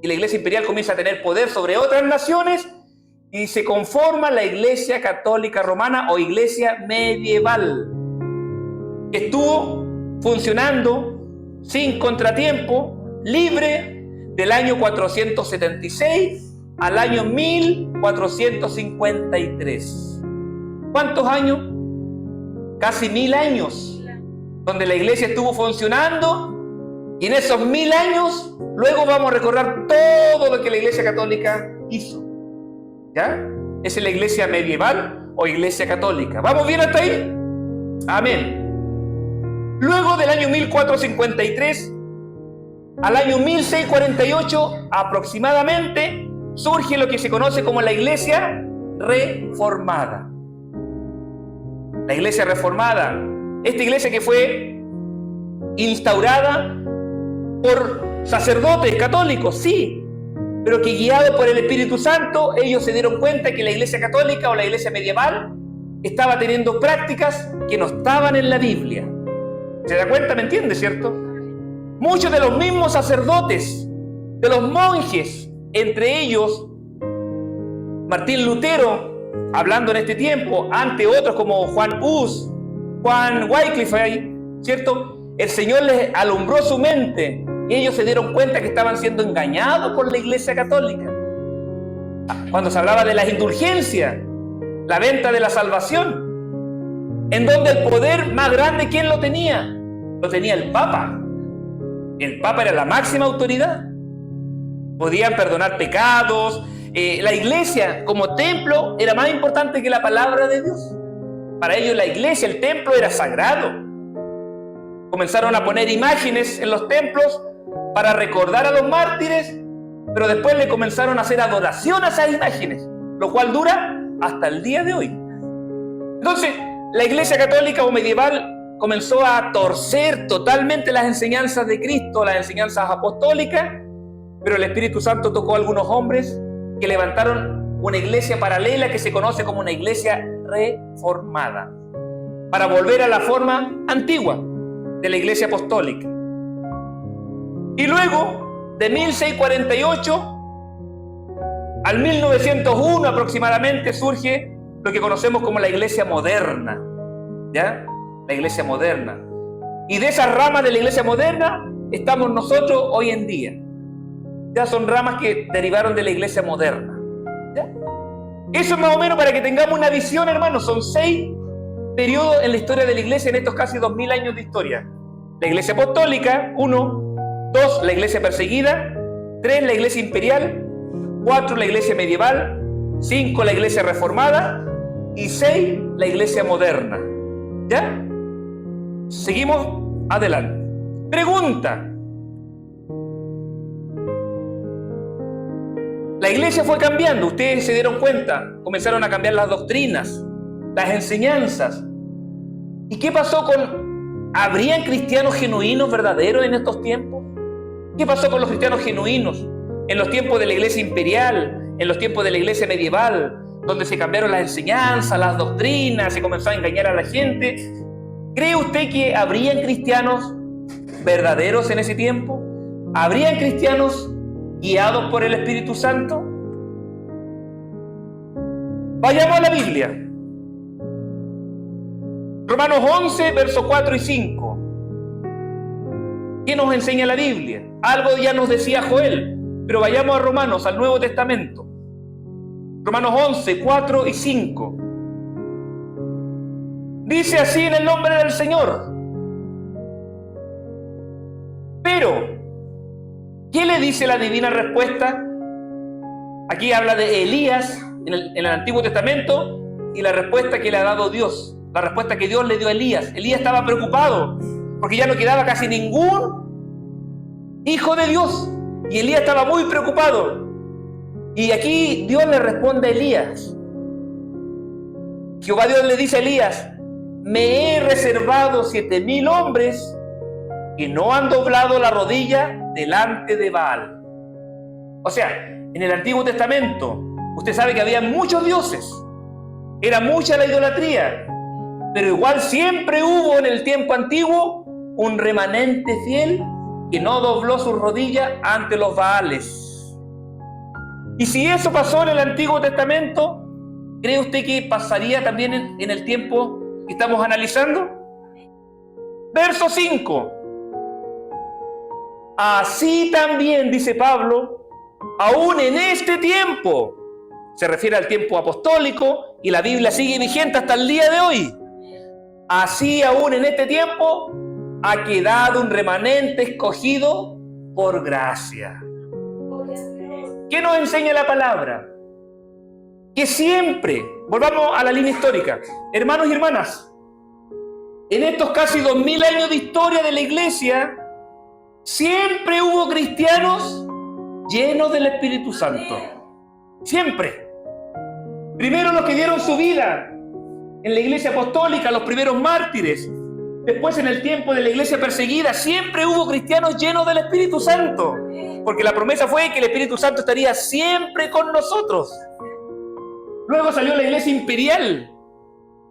Y la iglesia imperial comienza a tener poder sobre otras naciones y se conforma la iglesia católica romana o iglesia medieval. Estuvo funcionando sin contratiempo, libre, del año 476 al año 1453. ¿Cuántos años? Casi 1000 años, donde la iglesia estuvo funcionando, y en esos 1000 años, luego vamos a recordar todo lo que la iglesia católica hizo. ¿Ya? Esa es la iglesia medieval o iglesia católica. ¿Vamos bien hasta ahí? Amén. Luego del año 1453 al año 1648 aproximadamente, surge lo que se conoce como la iglesia reformada. La iglesia reformada, esta iglesia que fue instaurada por sacerdotes católicos, sí, pero que guiados por el Espíritu Santo, ellos se dieron cuenta que la iglesia católica o la iglesia medieval estaba teniendo prácticas que no estaban en la Biblia. ¿Se da cuenta? ¿Me entiende, cierto? Muchos de los mismos sacerdotes, de los monjes, entre ellos Martín Lutero, hablando en este tiempo, ante otros como Juan Hus, Juan Wycliffe, ¿cierto? El Señor les alumbró su mente y ellos se dieron cuenta que estaban siendo engañados por la iglesia católica. Cuando se hablaba de las indulgencias, la venta de la salvación, en donde el poder más grande, ¿quién lo tenía? Lo tenía el Papa. El Papa era la máxima autoridad. Podían perdonar pecados. La iglesia como templo era más importante que la palabra de Dios. Para ellos la iglesia, el templo era sagrado. Comenzaron a poner imágenes en los templos para recordar a los mártires, pero después le comenzaron a hacer adoración a esas imágenes, lo cual dura hasta el día de hoy. Entonces, la iglesia católica o medieval comenzó a torcer totalmente las enseñanzas de Cristo, las enseñanzas apostólicas, pero el Espíritu Santo tocó a algunos hombres que levantaron una iglesia paralela que se conoce como una iglesia reformada, para volver a la forma antigua de la iglesia apostólica. Y luego, de 1648 al 1901 aproximadamente, surge lo que conocemos como la iglesia moderna, ¿ya? La iglesia moderna. Y de esas ramas de la iglesia moderna estamos nosotros hoy en día. Ya son ramas que derivaron de la iglesia moderna, ¿ya? Eso es más o menos para que tengamos una visión, hermanos. Son 6 periodos en la historia de la iglesia en estos casi 2000 años de historia. La iglesia apostólica, 1. 2, la iglesia perseguida. 3, la iglesia imperial. 4, la iglesia medieval. 5, la iglesia reformada. Y 6, la iglesia moderna. ¿Ya? Seguimos adelante. Pregunta. La iglesia fue cambiando, ustedes se dieron cuenta, comenzaron a cambiar las doctrinas, las enseñanzas. ¿Y qué pasó con... ¿Habrían cristianos genuinos, verdaderos en estos tiempos? ¿Qué pasó con los cristianos genuinos en los tiempos de la iglesia imperial, en los tiempos de la iglesia medieval, donde se cambiaron las enseñanzas, las doctrinas, se comenzó a engañar a la gente? ¿Cree usted que habrían cristianos verdaderos en ese tiempo? ¿Habrían cristianos guiados por el Espíritu Santo? Vayamos a la Biblia. Romanos 11, versos 4 y 5. ¿Qué nos enseña la Biblia? Algo ya nos decía Joel. Pero vayamos a Romanos, al Nuevo Testamento. Romanos 11, 4 y 5. Dice así en el nombre del Señor. Pero, ¿qué le dice la divina respuesta? Aquí habla de Elías en el Antiguo Testamento y la respuesta que le ha dado Dios. La respuesta que Dios le dio a Elías. Elías estaba preocupado porque ya no quedaba casi ningún hijo de Dios. Y Elías estaba muy preocupado. Y aquí Dios le responde a Elías. Jehová Dios le dice a Elías: me he reservado 7,000 hombres que no han doblado la rodilla delante de Baal. O sea, en el Antiguo Testamento, usted sabe que había muchos dioses. Era mucha la idolatría. Pero igual siempre hubo en el tiempo antiguo un remanente fiel que no dobló sus rodillas ante los Baales. Y si eso pasó en el Antiguo Testamento, ¿cree usted que pasaría también en el tiempo que estamos analizando? Verso 5. Así también, dice Pablo, aún en este tiempo, se refiere al tiempo apostólico, y la Biblia sigue vigente hasta el día de hoy. Así aún en este tiempo ha quedado un remanente escogido por gracia. ¿Qué nos enseña la palabra? Que siempre, volvamos a la línea histórica, hermanos y hermanas, en estos casi 2000 años de historia de la iglesia, siempre hubo cristianos llenos del Espíritu Santo. Siempre. Primero los que dieron su vida en la iglesia apostólica, los primeros mártires. Después, en el tiempo de la iglesia perseguida, siempre hubo cristianos llenos del Espíritu Santo. Porque la promesa fue que el Espíritu Santo estaría siempre con nosotros. Luego salió la iglesia imperial.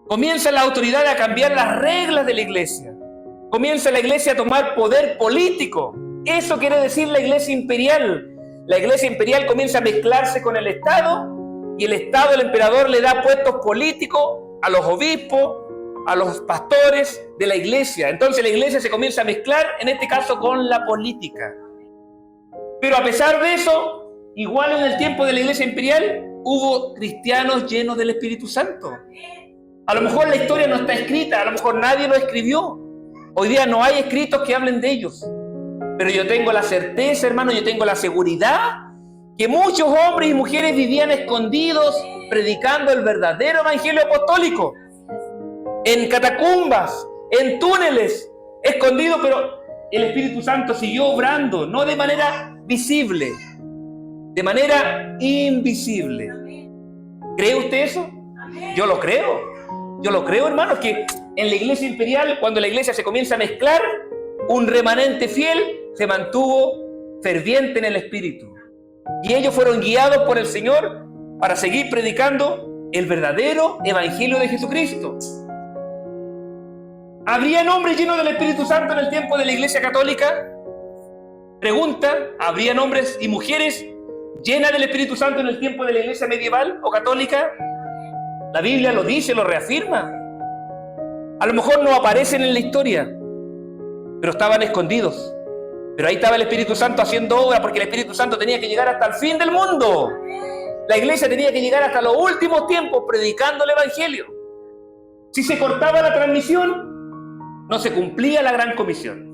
Comienza la autoridad a cambiar las reglas de la iglesia. Comienza la iglesia a tomar poder político. Eso quiere decir la iglesia imperial. La iglesia imperial comienza a mezclarse con el Estado, y el Estado, el emperador, le da puestos políticos a los obispos, a los pastores de la iglesia. Entonces la iglesia se comienza a mezclar, en este caso, con la política. Pero a pesar de eso, igual en el tiempo de la iglesia imperial, hubo cristianos llenos del Espíritu Santo. A lo mejor la historia no está escrita, a lo mejor nadie lo escribió. Hoy día no hay escritos que hablen de ellos. Pero yo tengo la certeza, hermano, yo tengo la seguridad que muchos hombres y mujeres vivían escondidos predicando el verdadero evangelio apostólico. En catacumbas, en túneles, escondidos, pero el Espíritu Santo siguió obrando, no de manera visible, de manera invisible. ¿Cree usted eso? Yo lo creo, hermanos, que en la iglesia imperial, cuando la iglesia se comienza a mezclar, un remanente fiel se mantuvo ferviente en el Espíritu. Y ellos fueron guiados por el Señor para seguir predicando el verdadero evangelio de Jesucristo. ¿Habrían hombres llenos del Espíritu Santo en el tiempo de la iglesia católica? Pregunta, ¿habrían hombres y mujeres llenas del Espíritu Santo en el tiempo de la iglesia medieval o católica? La Biblia lo dice, lo reafirma. A lo mejor no aparecen en la historia, pero estaban escondidos. Pero ahí estaba el Espíritu Santo haciendo obra, porque el Espíritu Santo tenía que llegar hasta el fin del mundo. La iglesia tenía que llegar hasta los últimos tiempos predicando el evangelio. Si se cortaba la transmisión, no se cumplía la gran comisión.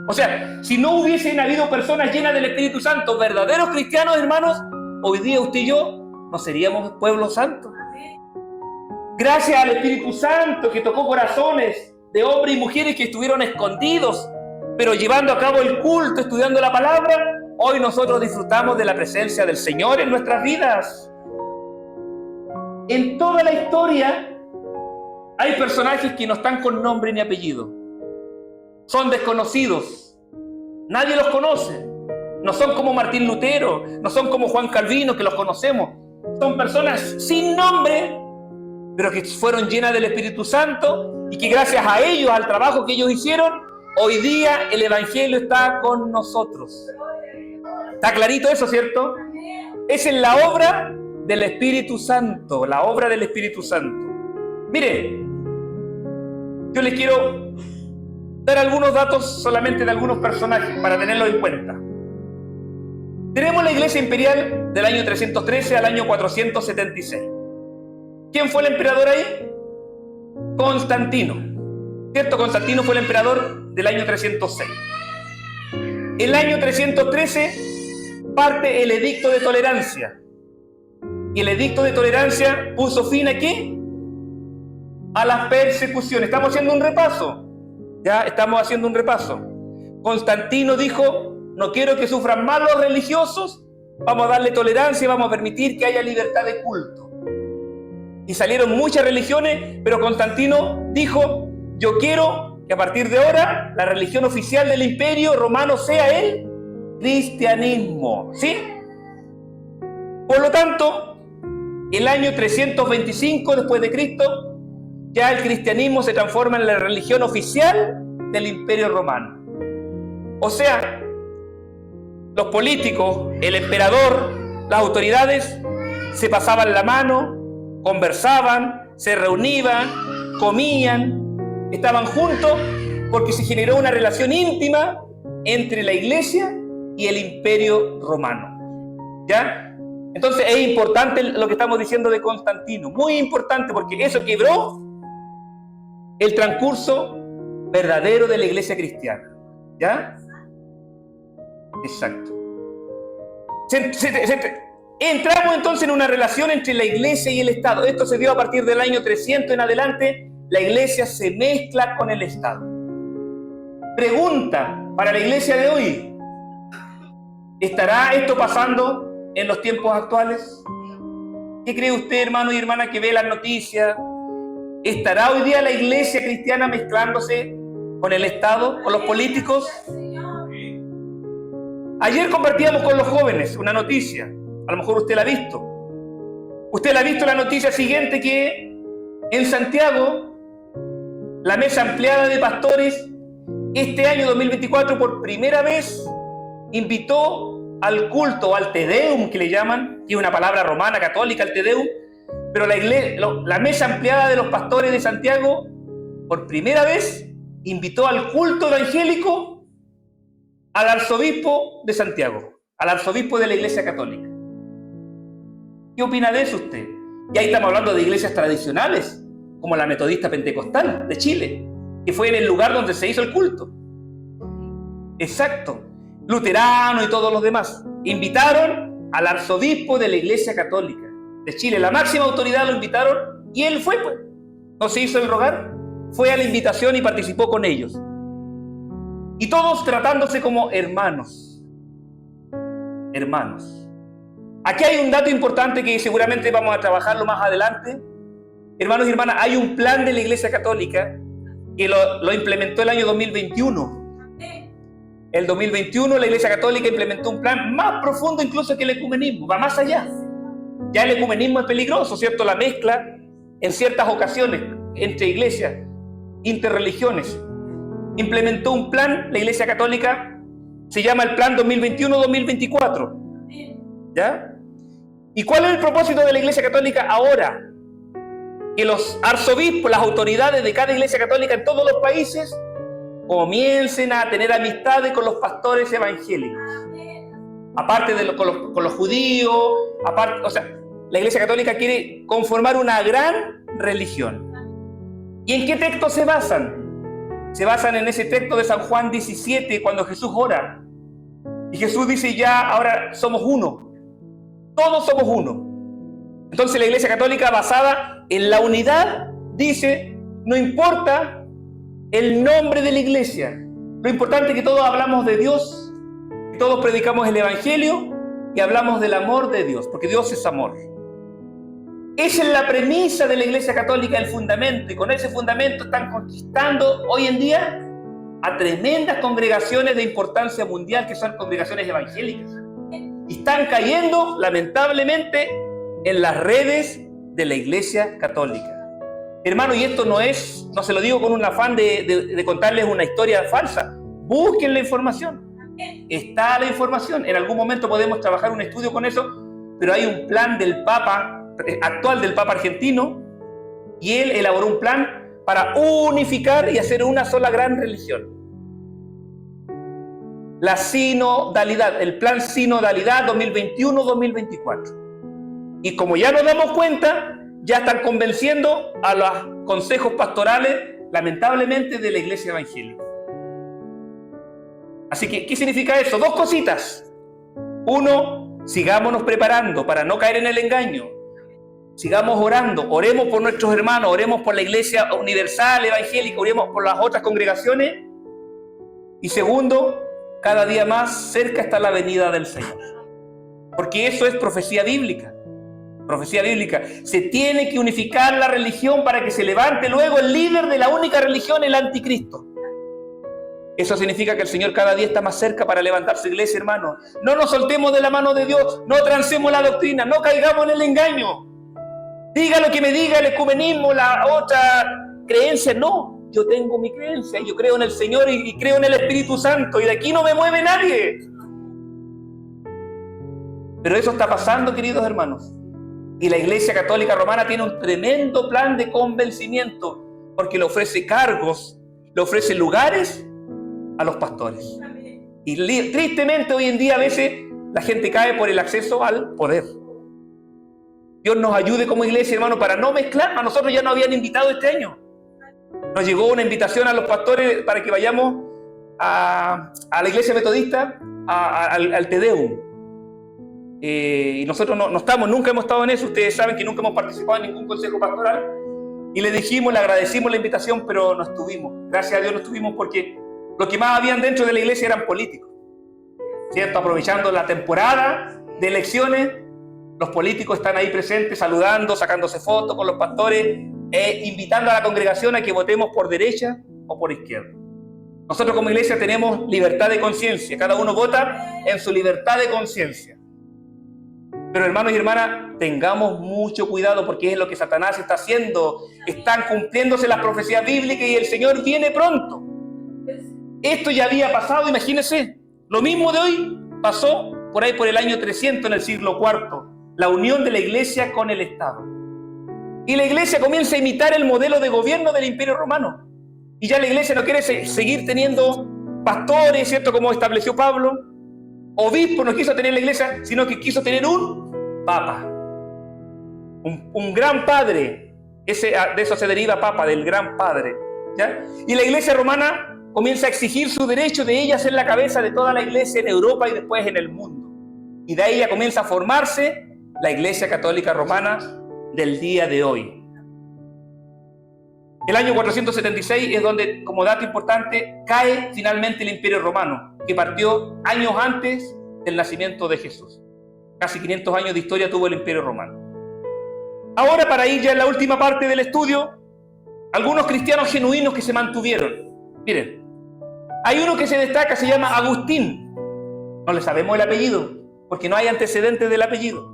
O sea, si no hubiesen habido personas llenas del Espíritu Santo, verdaderos cristianos, hermanos, hoy día usted y yo no seríamos pueblo santo. Gracias al Espíritu Santo que tocó corazones de hombres y mujeres que estuvieron escondidos, pero llevando a cabo el culto, estudiando la palabra, hoy nosotros disfrutamos de la presencia del Señor en nuestras vidas. En toda la historia hay personajes que no están con nombre ni apellido. Son desconocidos. Nadie los conoce. No son como Martín Lutero, no son como Juan Calvino, que los conocemos. Son personas sin nombre, pero que fueron llenas del Espíritu Santo y que gracias a ellos, al trabajo que ellos hicieron, hoy día el Evangelio está con nosotros. ¿Está clarito eso, cierto? Esa es la obra del Espíritu Santo, la obra del Espíritu Santo. Mire, yo les quiero dar algunos datos solamente de algunos personajes para tenerlos en cuenta. Tenemos la Iglesia Imperial del año 313 al año 476. ¿Quién fue el emperador ahí? Constantino. ¿Cierto? Constantino fue el emperador del año 306. El año 313 parte el Edicto de Tolerancia. Y el Edicto de Tolerancia puso fin ¿a qué? A las persecuciones. Estamos haciendo un repaso. Ya estamos haciendo un repaso. Constantino dijo: no quiero que sufran mal los religiosos, vamos a darle tolerancia y vamos a permitir que haya libertad de culto. Y salieron muchas religiones, pero Constantino dijo: yo quiero que a partir de ahora la religión oficial del Imperio Romano sea el cristianismo. ¿Sí? Por lo tanto, el año 325 después de Cristo, ya el cristianismo se transforma en la religión oficial del Imperio Romano. O sea, los políticos, el emperador, las autoridades se pasaban la mano, conversaban, se reunían, comían, estaban juntos porque se generó una relación íntima entre la Iglesia y el Imperio Romano. ¿Ya? Entonces es importante lo que estamos diciendo de Constantino, muy importante, porque eso quebró el transcurso verdadero de la Iglesia cristiana. ¿Ya? Exacto. Entramos entonces en una relación entre la Iglesia y el Estado. Esto se dio a partir del año 300 en adelante. La Iglesia se mezcla con el Estado. Pregunta para la Iglesia de hoy: ¿estará esto pasando en los tiempos actuales? ¿Qué cree usted, hermano y hermana, que ve las noticias? ¿Estará hoy día la Iglesia cristiana mezclándose con el Estado, con los políticos? Ayer compartíamos con los jóvenes una noticia, a lo mejor usted la ha visto. Usted la ha visto la noticia siguiente, que en Santiago, la mesa ampliada de pastores, este año 2024, por primera vez, invitó al culto, al Te Deum, que le llaman, que es una palabra romana, católica, el Te Deum, pero la mesa ampliada de los pastores de Santiago, por primera vez, invitó al culto evangélico al arzobispo de Santiago, al arzobispo de la Iglesia Católica. ¿Qué opina de eso usted? Y ahí estamos hablando de iglesias tradicionales, como la Metodista Pentecostal de Chile, que fue en el lugar donde se hizo el culto. Exacto. Luterano y todos los demás. Invitaron al arzobispo de la Iglesia Católica de Chile, la máxima autoridad, lo invitaron y él fue, pues. No se hizo el rogar, fue a la invitación y participó con ellos. Y todos tratándose como hermanos. Hermanos. Aquí hay un dato importante que seguramente vamos a trabajarlo más adelante. Hermanos y hermanas, hay un plan de la Iglesia Católica que lo implementó el año 2021. El 2021 la Iglesia Católica implementó un plan más profundo incluso que el ecumenismo, va más allá. Ya el ecumenismo es peligroso, ¿cierto? La mezcla en ciertas ocasiones entre iglesias, interreligiones. Implementó un plan, la Iglesia Católica, se llama el Plan 2021-2024. ¿Ya? ¿Y cuál es el propósito de la Iglesia Católica ahora? Que los arzobispos, las autoridades de cada Iglesia Católica en todos los países comiencen a tener amistades con los pastores evangélicos. Aparte de con los judíos, aparte, o sea, la Iglesia Católica quiere conformar una gran religión. ¿Y en qué texto se basan? Se basan en ese texto de San Juan 17, cuando Jesús ora. Y Jesús dice: ya, ahora somos uno. Todos somos uno. Entonces la Iglesia Católica, basada en la unidad, dice: no importa el nombre de la iglesia. Lo importante es que todos hablamos de Dios, que todos predicamos el Evangelio y hablamos del amor de Dios, porque Dios es amor. Esa es la premisa de la Iglesia Católica, el fundamento, y con ese fundamento están conquistando hoy en día a tremendas congregaciones de importancia mundial, que son congregaciones evangélicas, y están cayendo lamentablemente en las redes de la Iglesia Católica. Hermano, y esto no se lo digo con un afán de contarles una historia falsa. Busquen la información, está la información. En algún momento podemos trabajar un estudio con eso, pero hay un plan del Papa actual, del Papa argentino, y él elaboró un plan para unificar y hacer una sola gran religión. la sinodalidad, el plan sinodalidad 2021-2024. Y como ya nos damos cuenta, ya están convenciendo a los consejos pastorales, lamentablemente, de la iglesia evangélica. Así que, ¿qué significa eso? Dos cositas. Uno, sigámonos preparando para no caer en el engaño. Sigamos orando, oremos por nuestros hermanos, oremos por la iglesia universal, evangélica, oremos por las otras congregaciones. Y segundo, cada día más cerca está la venida del Señor. Porque eso es profecía bíblica. Profecía bíblica. Se tiene que unificar la religión para que se levante luego el líder de la única religión, el anticristo. Eso significa que el Señor cada día está más cerca para levantar su iglesia, hermanos. No nos soltemos de la mano de Dios, no transemos la doctrina, no caigamos en el engaño. Diga lo que me diga el ecumenismo, la otra creencia. No, yo tengo mi creencia, yo creo en el Señor y creo en el Espíritu Santo, y de aquí no me mueve nadie. Pero eso está pasando, queridos hermanos. Y la Iglesia Católica Romana tiene un tremendo plan de convencimiento, porque le ofrece cargos, le ofrece lugares a los pastores. Y tristemente hoy en día a veces la gente cae por el acceso al poder. Dios nos ayude como iglesia, hermano, para no mezclar. A nosotros ya nos habían invitado este año. Nos llegó una invitación a los pastores para que vayamos a la iglesia metodista, al Te Deum. Y nosotros nunca hemos estado en eso. Ustedes saben que nunca hemos participado en ningún consejo pastoral. Y le dijimos, le agradecimos la invitación, pero no estuvimos. Gracias a Dios no estuvimos, porque los que más habían dentro de la iglesia eran políticos, ¿cierto? Aprovechando la temporada de elecciones, los políticos están ahí presentes, saludando, sacándose fotos con los pastores, invitando a la congregación a que votemos por derecha o por izquierda. Nosotros como iglesia tenemos libertad de conciencia, cada uno vota en su libertad de conciencia. Pero hermanos y hermanas, tengamos mucho cuidado, porque es lo que Satanás está haciendo. Están cumpliéndose las profecías bíblicas y el Señor viene pronto. Esto ya había pasado, imagínense. Lo mismo de hoy pasó por ahí por el año 300 en el siglo IV. La unión de la iglesia con el Estado. Y la iglesia comienza a imitar el modelo de gobierno del Imperio Romano. Y ya la iglesia no quiere seguir teniendo pastores, ¿cierto? Como estableció Pablo. Obispo no quiso tener la iglesia, sino que quiso tener un papa. Un gran padre. De eso se deriva papa, del gran padre. ¿Ya? Y la iglesia romana comienza a exigir su derecho de ella ser la cabeza de toda la iglesia en Europa y después en el mundo. Y de ahí ya comienza a formarse la Iglesia Católica Romana del día de hoy. El año 476 es donde, como dato importante, cae finalmente el Imperio Romano, que partió años antes del nacimiento de Jesús. Casi 500 años de historia tuvo el Imperio Romano. Ahora, para ir ya en la última parte del estudio, algunos cristianos genuinos que se mantuvieron. Miren, hay uno que se destaca, se llama Agustín. No le sabemos el apellido, porque no hay antecedentes del apellido.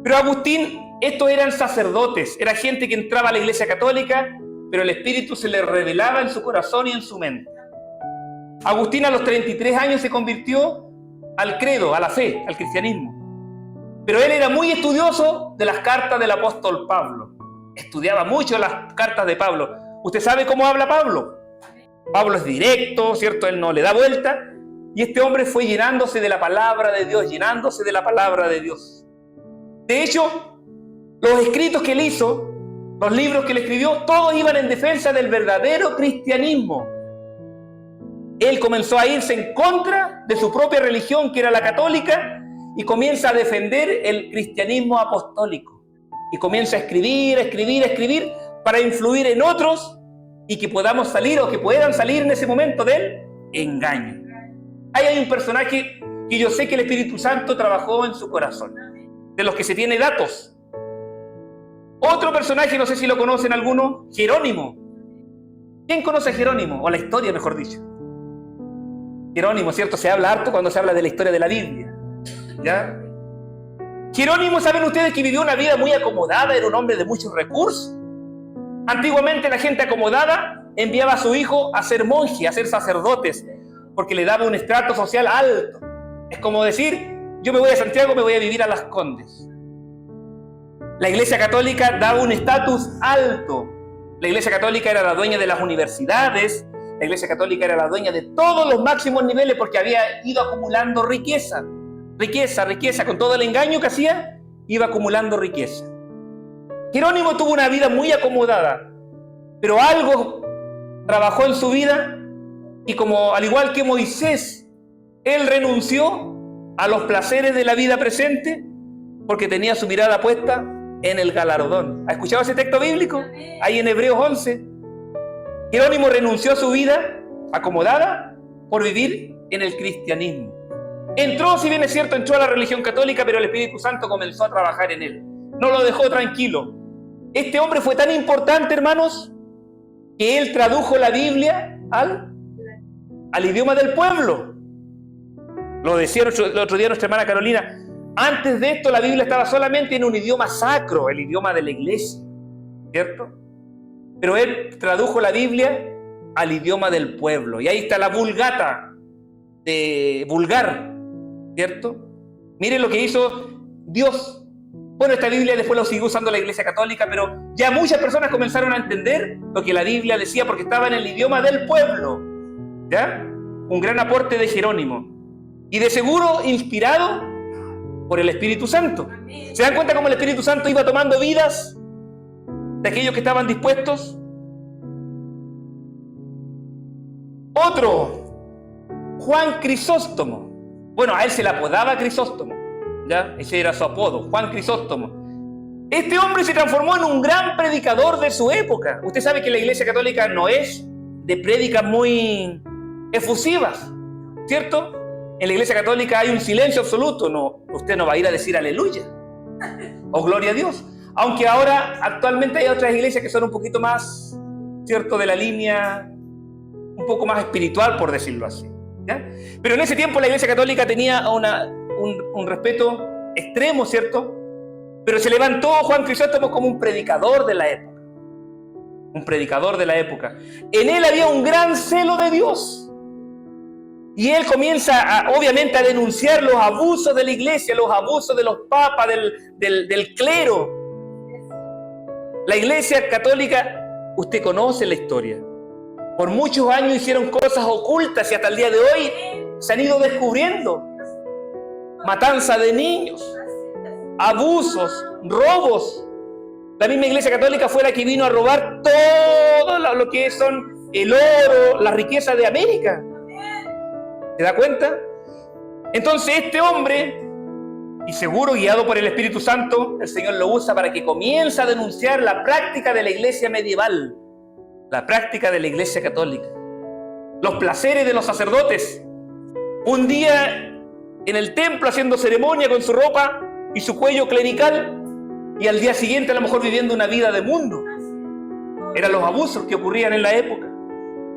Pero Agustín, estos eran sacerdotes, era gente que entraba a la iglesia católica, pero el Espíritu se le revelaba en su corazón y en su mente. Agustín a los 33 años se convirtió al credo, a la fe, al cristianismo. Pero él era muy estudioso de las cartas del apóstol Pablo. Estudiaba mucho las cartas de Pablo. ¿Usted sabe cómo habla Pablo? Pablo es directo, ¿cierto? Él no le da vuelta. Y este hombre fue llenándose de la palabra de Dios, llenándose de la palabra de Dios. De hecho, los escritos que él hizo, los libros que él escribió, todos iban en defensa del verdadero cristianismo. Él comenzó a irse en contra de su propia religión, que era la católica, y comienza a defender el cristianismo apostólico. Y comienza a escribir, para influir en otros y que podamos salir, o que puedan salir en ese momento del engaño. Ahí hay un personaje que yo sé que el Espíritu Santo trabajó en su corazón, de los que se tiene datos. Otro personaje, no sé si lo conocen algunos, Jerónimo. ¿Quién conoce a Jerónimo? O la historia, mejor dicho. Jerónimo, ¿cierto? Se habla harto cuando se habla de la historia de la Biblia. ¿Ya? Jerónimo, ¿saben ustedes que vivió una vida muy acomodada? Era un hombre de muchos recursos. Antiguamente la gente acomodada enviaba a su hijo a ser monje, a ser sacerdotes, porque le daba un estrato social alto. Es como decir, yo me voy a Santiago, me voy a vivir a Las Condes. La Iglesia Católica daba un estatus alto. La Iglesia Católica era la dueña de las universidades, La Iglesia Católica era la dueña de todos los máximos niveles porque había ido acumulando riqueza. Riqueza. Con todo el engaño que hacía, iba acumulando riqueza. Jerónimo tuvo una vida muy acomodada, pero algo trabajó en su vida y como al igual que Moisés, él renunció a los placeres de la vida presente porque tenía su mirada puesta en el galardón. ¿Ha escuchado ese texto bíblico? Ahí en Hebreos 11. Jerónimo renunció a su vida acomodada por vivir en el cristianismo. Entró, si bien es cierto, entró a la religión católica, pero el Espíritu Santo comenzó a trabajar en él. No lo dejó tranquilo. Este hombre fue tan importante, hermanos, que él tradujo la Biblia al idioma del pueblo. Lo decía el otro día nuestra hermana Carolina. Antes de esto la Biblia estaba solamente en un idioma sacro, el idioma de la iglesia, ¿cierto? Pero él tradujo la Biblia al idioma del pueblo. Y ahí está la Vulgata, de vulgar, ¿cierto? Miren lo que hizo Dios. Bueno, esta Biblia después lo siguió usando la Iglesia Católica, pero ya muchas personas comenzaron a entender lo que la Biblia decía porque estaba en el idioma del pueblo, ¿ya? Un gran aporte de Jerónimo. Y de seguro inspirado por el Espíritu Santo. ¿Se dan cuenta cómo el Espíritu Santo iba tomando vidas de aquellos que estaban dispuestos? Otro, Juan Crisóstomo. Bueno, a él se le apodaba Crisóstomo, ¿ya? Ese era su apodo, Juan Crisóstomo. Este hombre se transformó en un gran predicador de su época. Usted sabe que la Iglesia Católica no es de prédicas muy efusivas, ¿cierto? En la Iglesia Católica hay un silencio absoluto. No, usted no va a ir a decir aleluya o gloria a Dios. Aunque ahora, actualmente hay otras iglesias que son un poquito más, ¿cierto? De la línea un poco más espiritual, por decirlo así, ¿ya? Pero en ese tiempo la Iglesia Católica tenía un respeto extremo, ¿cierto? Pero se levantó Juan Crisóstomo como un predicador de la época. Un predicador de la época. En él había un gran celo de Dios. Y él comienza, obviamente, a denunciar los abusos de la iglesia, los abusos de los papas, del clero. La Iglesia Católica, usted conoce la historia. Por muchos años hicieron cosas ocultas y hasta el día de hoy se han ido descubriendo. Matanza de niños, abusos, robos. La misma Iglesia Católica fue la que vino a robar todo lo que son el oro, la riqueza de América. ¿Se da cuenta? Entonces este hombre, y seguro guiado por el Espíritu Santo, el Señor lo usa para que comience a denunciar la práctica de la iglesia medieval, la práctica de la Iglesia Católica, los placeres de los sacerdotes. Un día en el templo haciendo ceremonia con su ropa y su cuello clerical, y al día siguiente a lo mejor viviendo una vida de mundo. Eran los abusos que ocurrían en la época.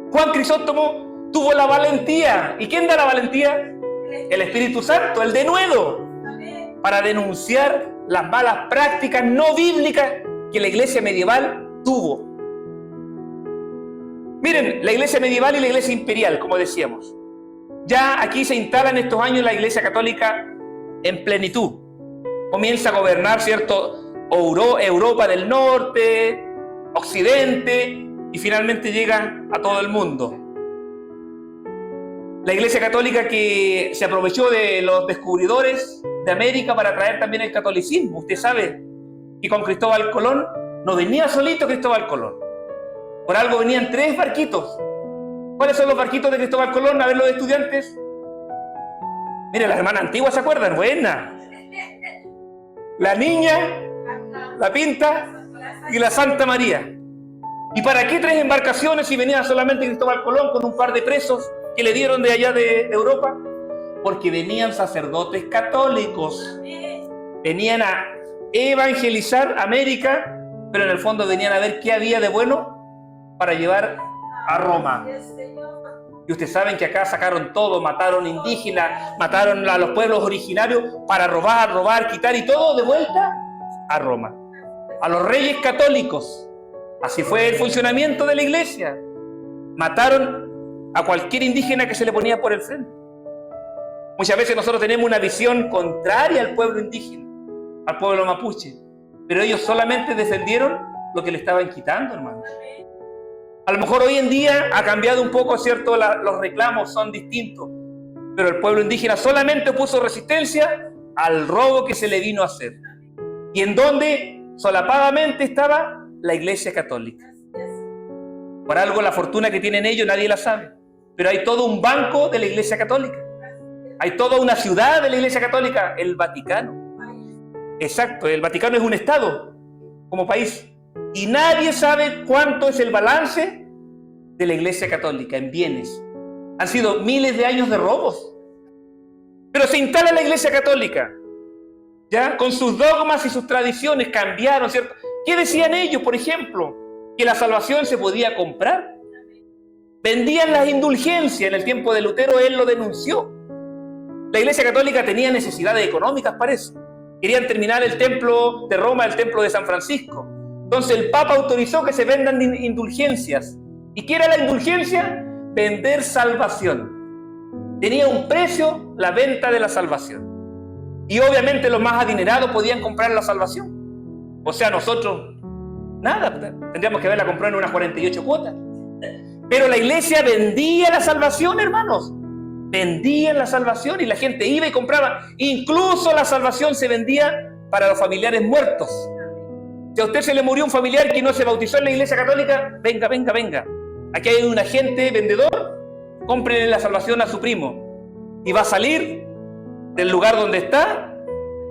Juan Crisóstomo tuvo la valentía. ¿Y quién da la valentía? El Espíritu Santo, el denuedo, para denunciar las malas prácticas no bíblicas que la iglesia medieval tuvo. Miren, la iglesia medieval y la iglesia imperial, como decíamos. Ya aquí se instala en estos años la Iglesia Católica en plenitud. Comienza a gobernar, ¿cierto?, Europa del Norte, Occidente, y finalmente llega a todo el mundo. La Iglesia Católica que se aprovechó de los descubridores de América para traer también el catolicismo. Usted sabe que con Cristóbal Colón no venía solito Cristóbal Colón. Por algo venían 3 barquitos. ¿Cuáles son los barquitos de Cristóbal Colón? A ver, los estudiantes. Mire, las hermanas antiguas se acuerdan. Buena. La Niña, la Pinta y la Santa María. ¿Y para qué 3 embarcaciones si venía solamente Cristóbal Colón con un par de presos que le dieron de allá de Europa? Porque venían sacerdotes católicos. Venían a evangelizar América, pero en el fondo venían a ver qué había de bueno para llevar a Roma. Y ustedes saben que acá sacaron todo, mataron indígenas, mataron a los pueblos originarios para robar, quitar y todo de vuelta a Roma. A los reyes católicos. Así fue el funcionamiento de la iglesia. Mataron a cualquier indígena que se le ponía por el frente. Muchas veces nosotros tenemos una visión contraria al pueblo indígena, al pueblo mapuche, pero ellos solamente defendieron lo que le estaban quitando, hermanos. A lo mejor hoy en día ha cambiado un poco, ¿cierto? Los reclamos son distintos, pero el pueblo indígena solamente puso resistencia al robo que se le vino a hacer. Y en donde solapadamente estaba la Iglesia Católica. Por algo la fortuna que tienen ellos nadie la sabe, pero hay todo un banco de la Iglesia Católica. Hay toda una ciudad de la Iglesia Católica, el Vaticano. Exacto, el Vaticano es un estado como país. Y nadie sabe cuánto es el balance de la Iglesia Católica en bienes. Han sido miles de años de robos. Pero se instala la Iglesia Católica, ¿ya? Con sus dogmas y sus tradiciones cambiaron, ¿cierto? ¿Qué decían ellos, por ejemplo? Que la salvación se podía comprar. Vendían las indulgencias. En el tiempo de Lutero él lo denunció. La Iglesia Católica tenía necesidades económicas, parece. Querían terminar el templo de Roma, el templo de San Francisco. Entonces el Papa autorizó que se vendan indulgencias. ¿Y qué era la indulgencia? Vender salvación. Tenía un precio la venta de la salvación. Y obviamente los más adinerados podían comprar la salvación. O sea, nosotros, nada, tendríamos que haberla comprado en unas 48 cuotas. Pero la iglesia vendía la salvación, hermanos. Vendían la salvación y la gente iba y compraba. Incluso la salvación se vendía para los familiares muertos. Si a usted se le murió un familiar que no se bautizó en la Iglesia Católica, venga, venga, venga. Aquí hay un agente vendedor, cómprenle la salvación a su primo. Y va a salir del lugar donde está,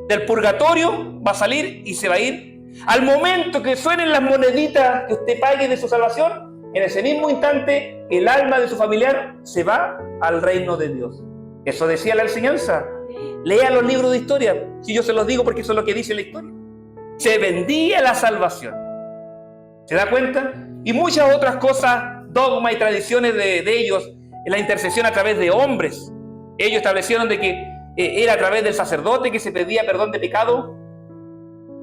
del purgatorio, va a salir y se va a ir. Al momento que suenen las moneditas que usted pague de su salvación, en ese mismo instante, el alma de su familiar se va al reino de Dios. Eso decía la enseñanza. Lea los libros de historia. Si yo se los digo porque eso es lo que dice la historia. Se vendía la salvación. ¿Se da cuenta? Y muchas otras cosas, dogmas y tradiciones de ellos, la intercesión a través de hombres. Ellos establecieron de que era a través del sacerdote que se pedía perdón de pecado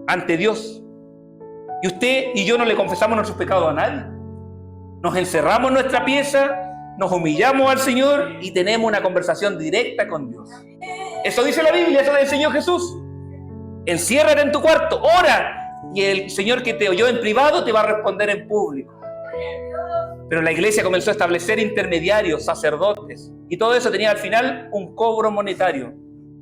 ante Dios. Y usted y yo no le confesamos nuestros pecados a nadie. Nos encerramos en nuestra pieza, nos humillamos al Señor y tenemos una conversación directa con Dios. Eso dice la Biblia, eso le enseñó Jesús. Enciérrate en tu cuarto, ora, y el Señor que te oyó en privado te va a responder en público. Pero la iglesia comenzó a establecer intermediarios, sacerdotes, y todo eso tenía al final un cobro monetario,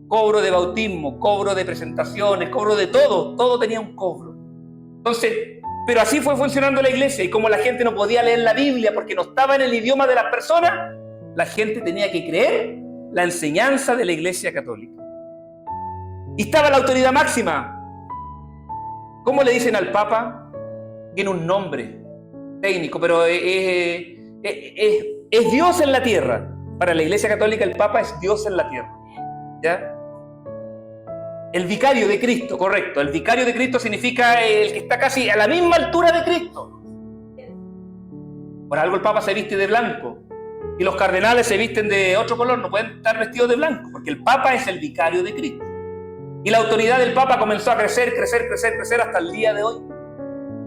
cobro de bautismo, cobro de presentaciones, cobro de todo tenía un cobro. Entonces, pero así fue funcionando la iglesia, y como la gente no podía leer la Biblia porque no estaba en el idioma de las personas, la gente tenía que creer la enseñanza de la Iglesia Católica. Y estaba la autoridad máxima. ¿Cómo le dicen al Papa? Tiene un nombre técnico, pero es Dios en la tierra. Para la Iglesia Católica el Papa es Dios en la tierra. ¿Ya? El vicario de Cristo, correcto. El vicario de Cristo significa el que está casi a la misma altura de Cristo. Por algo el Papa se viste de blanco. Y los cardenales se visten de otro color, no pueden estar vestidos de blanco, porque el Papa es el vicario de Cristo. Y la autoridad del Papa comenzó a crecer hasta el día de hoy.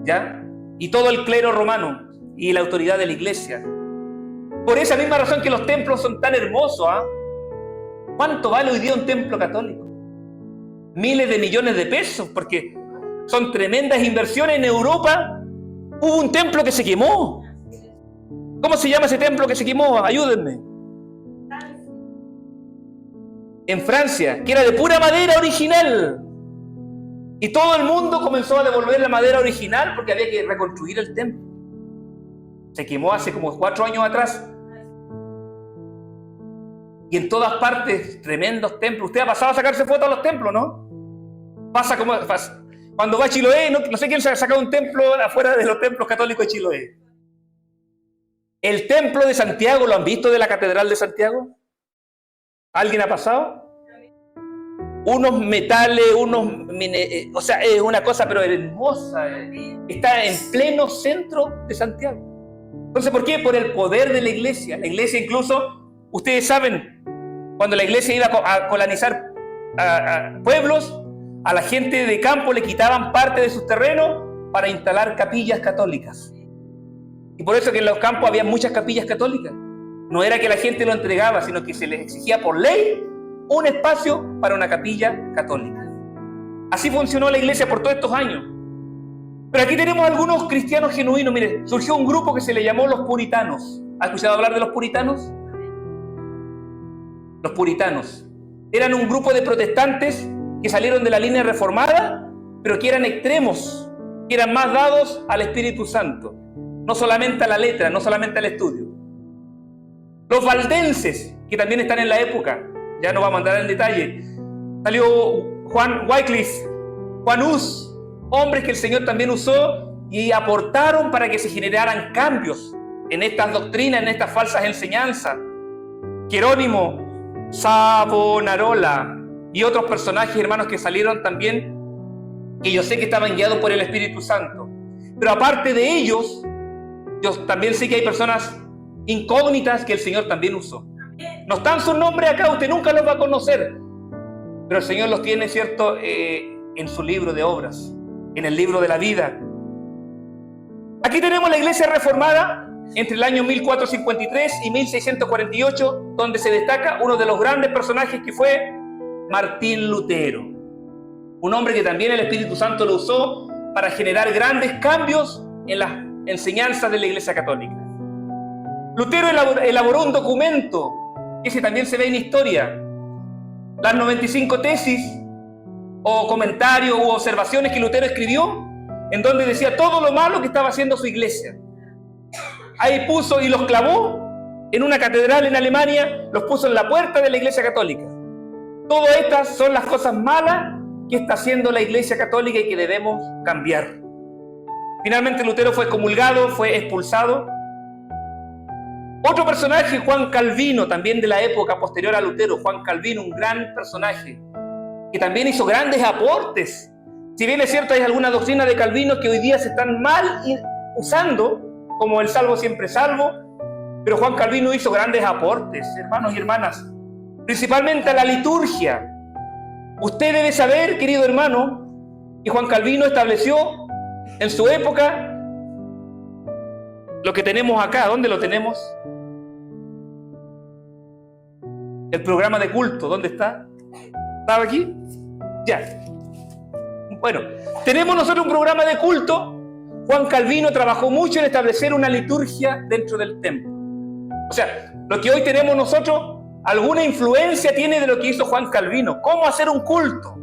¿Ya? Y todo el clero romano y la autoridad de la iglesia. Por esa misma razón que los templos son tan hermosos. ¿Cuánto vale hoy día un templo católico? Miles de millones de pesos, porque son tremendas inversiones. En Europa hubo un templo que se quemó. ¿Cómo se llama ese templo que se quemó? Ayúdenme. En Francia, que era de pura madera original. Y todo el mundo comenzó a devolver la madera original porque había que reconstruir el templo. Se quemó hace como 4 años atrás. Y en todas partes, tremendos templos. Usted ha pasado a sacarse fotos a los templos, ¿no? Pasa. Cuando va a Chiloé, no sé quién se ha sacado un templo afuera de los templos católicos de Chiloé. El templo de Santiago, ¿lo han visto, de la Catedral de Santiago? ¿Alguien ha pasado? Unos metales, o sea, es una cosa pero hermosa. Está en pleno centro de Santiago. Entonces, ¿por qué? Por el poder de la iglesia. La iglesia incluso, ustedes saben, cuando la iglesia iba a colonizar a pueblos, a la gente de campo le quitaban parte de sus terrenos para instalar capillas católicas. Y por eso que en los campos había muchas capillas católicas. No era que la gente lo entregaba, sino que se les exigía por ley un espacio para una capilla católica. Así funcionó la iglesia por todos estos años. Pero aquí tenemos algunos cristianos genuinos. Mire, surgió un grupo que se le llamó los puritanos. ¿Ha escuchado hablar de los puritanos? Los puritanos eran un grupo de protestantes que salieron de la línea reformada, pero que eran extremos, que eran más dados al Espíritu Santo, no solamente a la letra, no solamente al estudio. Los valdenses, que también están en la época, ya no vamos a entrar en detalle. Salió Juan Wycliffe, Juan Hus, hombres que el Señor también usó y aportaron para que se generaran cambios en estas doctrinas, en estas falsas enseñanzas. Jerónimo, Savonarola y otros personajes, hermanos, que salieron también, que yo sé que estaban guiados por el Espíritu Santo. Pero aparte de ellos, yo también sé que hay personas incógnitas que el Señor también usó. No están sus nombres acá, usted nunca los va a conocer, pero el Señor los tiene, ¿cierto?, en su libro de obras, en el libro de la vida. Aquí tenemos la iglesia reformada entre el año 1453 y 1648, donde se destaca uno de los grandes personajes que fue Martín Lutero, un hombre que también el Espíritu Santo lo usó para generar grandes cambios en las enseñanzas de la Iglesia Católica. Lutero elaboró un documento, que ese también se ve en historia, las 95 tesis o comentarios u observaciones que Lutero escribió, en donde decía todo lo malo que estaba haciendo su iglesia. Ahí puso y los clavó en una catedral en Alemania, los puso en la puerta de la Iglesia Católica. Todas estas son las cosas malas que está haciendo la Iglesia Católica y que debemos cambiar. Finalmente Lutero fue excomulgado, fue expulsado. Otro personaje, Juan Calvino, también de la época posterior a Lutero. Juan Calvino, un gran personaje, que también hizo grandes aportes. Si bien es cierto, hay alguna doctrina de Calvino que hoy día se están mal usando, como el salvo siempre salvo, pero Juan Calvino hizo grandes aportes, hermanos y hermanas, principalmente a la liturgia. Usted debe saber, querido hermano, que Juan Calvino estableció en su época lo que tenemos acá. ¿Dónde lo tenemos? El programa de culto, ¿dónde está? ¿Estaba aquí? Ya. Bueno, tenemos nosotros un programa de culto. Juan Calvino trabajó mucho en establecer una liturgia dentro del templo. O sea, lo que hoy tenemos nosotros, alguna influencia tiene de lo que hizo Juan Calvino. ¿Cómo hacer un culto?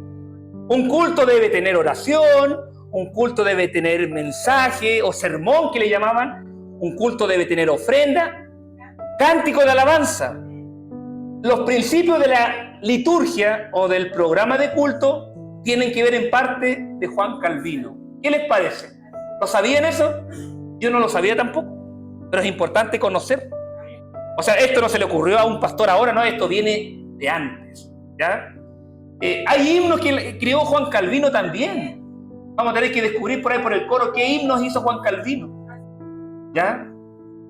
Un culto debe tener oración, un culto debe tener mensaje o sermón que le llamaban, un culto debe tener ofrenda, cántico de alabanza. Los principios de la liturgia o del programa de culto tienen que ver en parte de Juan Calvino. ¿Qué les parece? ¿Lo sabían eso? Yo no lo sabía tampoco, pero es importante conocer. O sea, esto no se le ocurrió a un pastor ahora, no, esto viene de antes, ¿ya? Hay himnos que creó Juan Calvino también. Vamos a tener que descubrir por ahí por el coro qué himnos hizo Juan Calvino, ¿ya?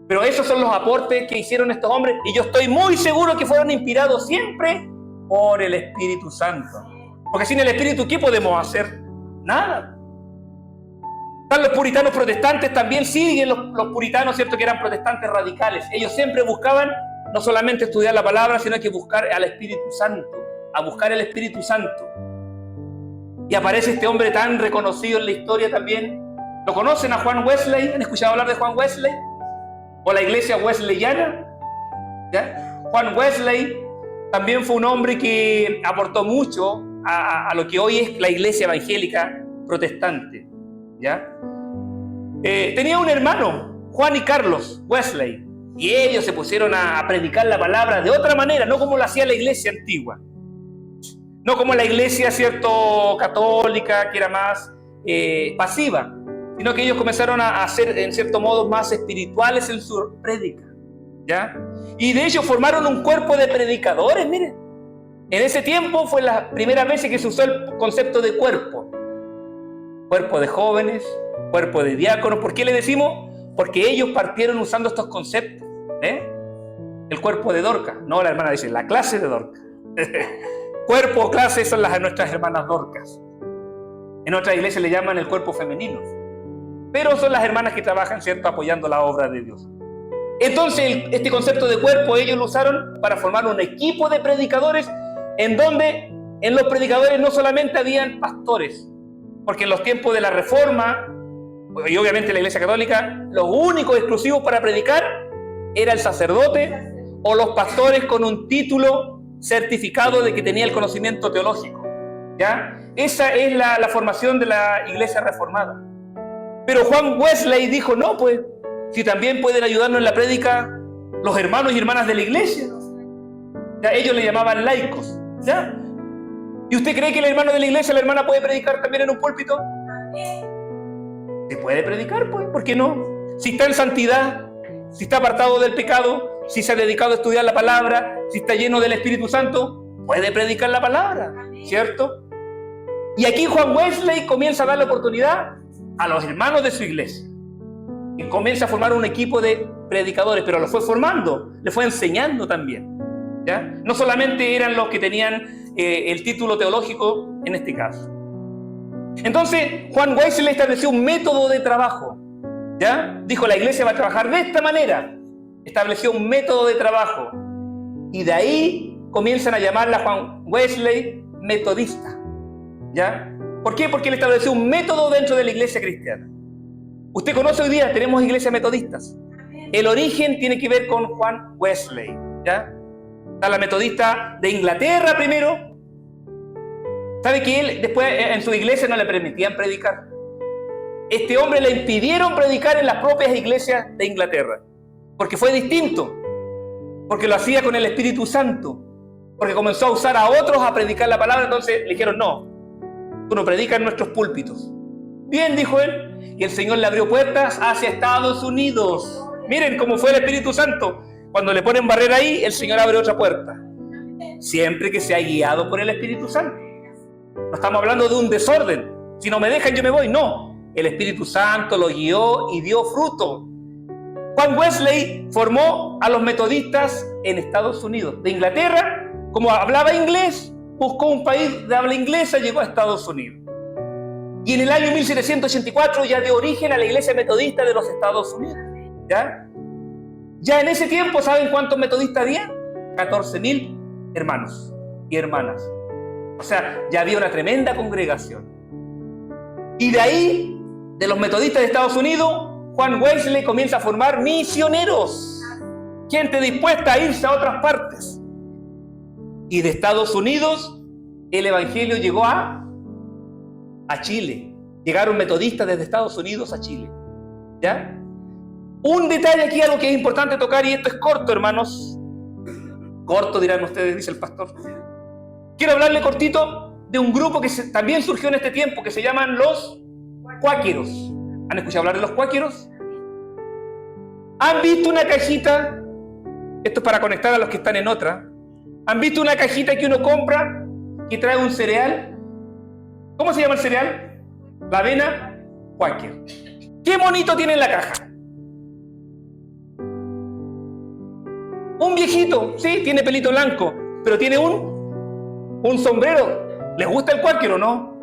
Pero esos son los aportes que hicieron estos hombres, y yo estoy muy seguro que fueron inspirados siempre por el Espíritu Santo. Porque sin el Espíritu, ¿qué podemos hacer? Nada. Están los puritanos protestantes, también siguen los puritanos, ¿cierto?, que eran protestantes radicales. Ellos siempre buscaban no solamente estudiar la palabra, sino que buscar al Espíritu Santo, a buscar el Espíritu Santo. Y aparece este hombre tan reconocido en la historia también. ¿Lo conocen a Juan Wesley? ¿Han escuchado hablar de Juan Wesley? ¿O la iglesia wesleyana? ¿Ya? Juan Wesley también fue un hombre que aportó mucho a lo que hoy es la iglesia evangélica protestante, ¿ya? Tenía un hermano, Juan y Carlos Wesley, y ellos se pusieron a predicar la palabra de otra manera, no como lo hacía la iglesia antigua, no como la iglesia, ¿cierto?, católica, que era más pasiva, sino que ellos comenzaron a ser, en cierto modo, más espirituales en su prédica, ¿ya? Y de hecho formaron un cuerpo de predicadores, miren. En ese tiempo fue la primera vez que se usó el concepto de cuerpo. Cuerpo de jóvenes, cuerpo de diáconos. ¿Por qué le decimos? Porque ellos partieron usando estos conceptos. El cuerpo de Dorcas. No, la hermana dice, la clase de Dorcas. Cuerpo o clase son las de nuestras hermanas Dorcas. En otras iglesias le llaman el cuerpo femenino. Pero son las hermanas que trabajan, ¿cierto?, apoyando la obra de Dios. Entonces, este concepto de cuerpo ellos lo usaron para formar un equipo de predicadores, en donde en los predicadores no solamente habían pastores, porque en los tiempos de la Reforma y obviamente la Iglesia Católica, los únicos exclusivos para predicar era el sacerdote o los pastores con un título certificado de que tenía el conocimiento teológico, ¿ya? Esa es la formación de la Iglesia Reformada. Pero Juan Wesley dijo, no, pues, si también pueden ayudarnos en la prédica los hermanos y hermanas de la Iglesia. Ya, ellos le llamaban laicos, ¿ya? ¿Y usted cree que el hermano de la Iglesia, la hermana, puede predicar también en un púlpito? ¿Se puede predicar, pues? ¿Por qué no? Si está en santidad, si está apartado del pecado, si se ha dedicado a estudiar la palabra, si está lleno del Espíritu Santo, puede predicar la palabra, ¿cierto? Y aquí Juan Wesley comienza a dar la oportunidad a los hermanos de su iglesia. Y comienza a formar un equipo de predicadores, pero lo fue formando, le fue enseñando también, ¿ya? No solamente eran los que tenían el título teológico en este caso. Entonces, Juan Wesley estableció un método de trabajo, ¿ya? Dijo, la iglesia va a trabajar de esta manera. Estableció un método de trabajo. Y de ahí comienzan a llamarla a Juan Wesley metodista, ¿ya? ¿Por qué? Porque él estableció un método dentro de la iglesia cristiana. Usted conoce hoy día, tenemos iglesias metodistas. El origen tiene que ver con Juan Wesley, ¿ya? Está la metodista de Inglaterra primero. ¿Sabe que él después en su iglesia no le permitían predicar? Este hombre le impidieron predicar en las propias iglesias de Inglaterra, porque fue distinto, porque lo hacía con el Espíritu Santo, porque comenzó a usar a otros a predicar la palabra. Entonces le dijeron, no, tú no predicas en nuestros púlpitos. Bien, dijo él, y el Señor le abrió puertas hacia Estados Unidos. Miren cómo fue el Espíritu Santo. Cuando le ponen barrera ahí, el Señor abre otra puerta, siempre que sea guiado por el Espíritu Santo. No estamos hablando de un desorden. Si no me dejan, yo me voy. No. El Espíritu Santo lo guió y dio fruto. Juan Wesley formó a los metodistas en Estados Unidos. De Inglaterra, como hablaba inglés, buscó un país de habla inglesa, llegó a Estados Unidos. Y en el año 1784 ya dio origen a la iglesia metodista de los Estados Unidos. Ya en ese tiempo, ¿saben cuántos metodistas había? 14.000 hermanos y hermanas. O sea, ya había una tremenda congregación. Y de ahí, de los metodistas de Estados Unidos, Juan Wesley comienza a formar misioneros. Gente dispuesta a irse a otras partes. Y de Estados Unidos, el evangelio llegó a Chile. Llegaron metodistas desde Estados Unidos a Chile. ¿Ya? Un detalle aquí, algo que es importante tocar, y esto es corto, hermanos. Corto, dirán ustedes, dice el pastor. Quiero hablarle cortito de un grupo que también surgió en este tiempo, que se llaman los cuáqueros. ¿Han escuchado hablar de los cuáqueros? ¿Han visto una cajita? Esto es para conectar a los que están en otra. ¿Han visto una cajita que uno compra que trae un cereal? ¿Cómo se llama el cereal? La avena cuáquer. ¿Qué monito tiene en la caja? Un viejito, sí, tiene pelito blanco, pero tiene un sombrero. ¿Les gusta el cuáquer o no?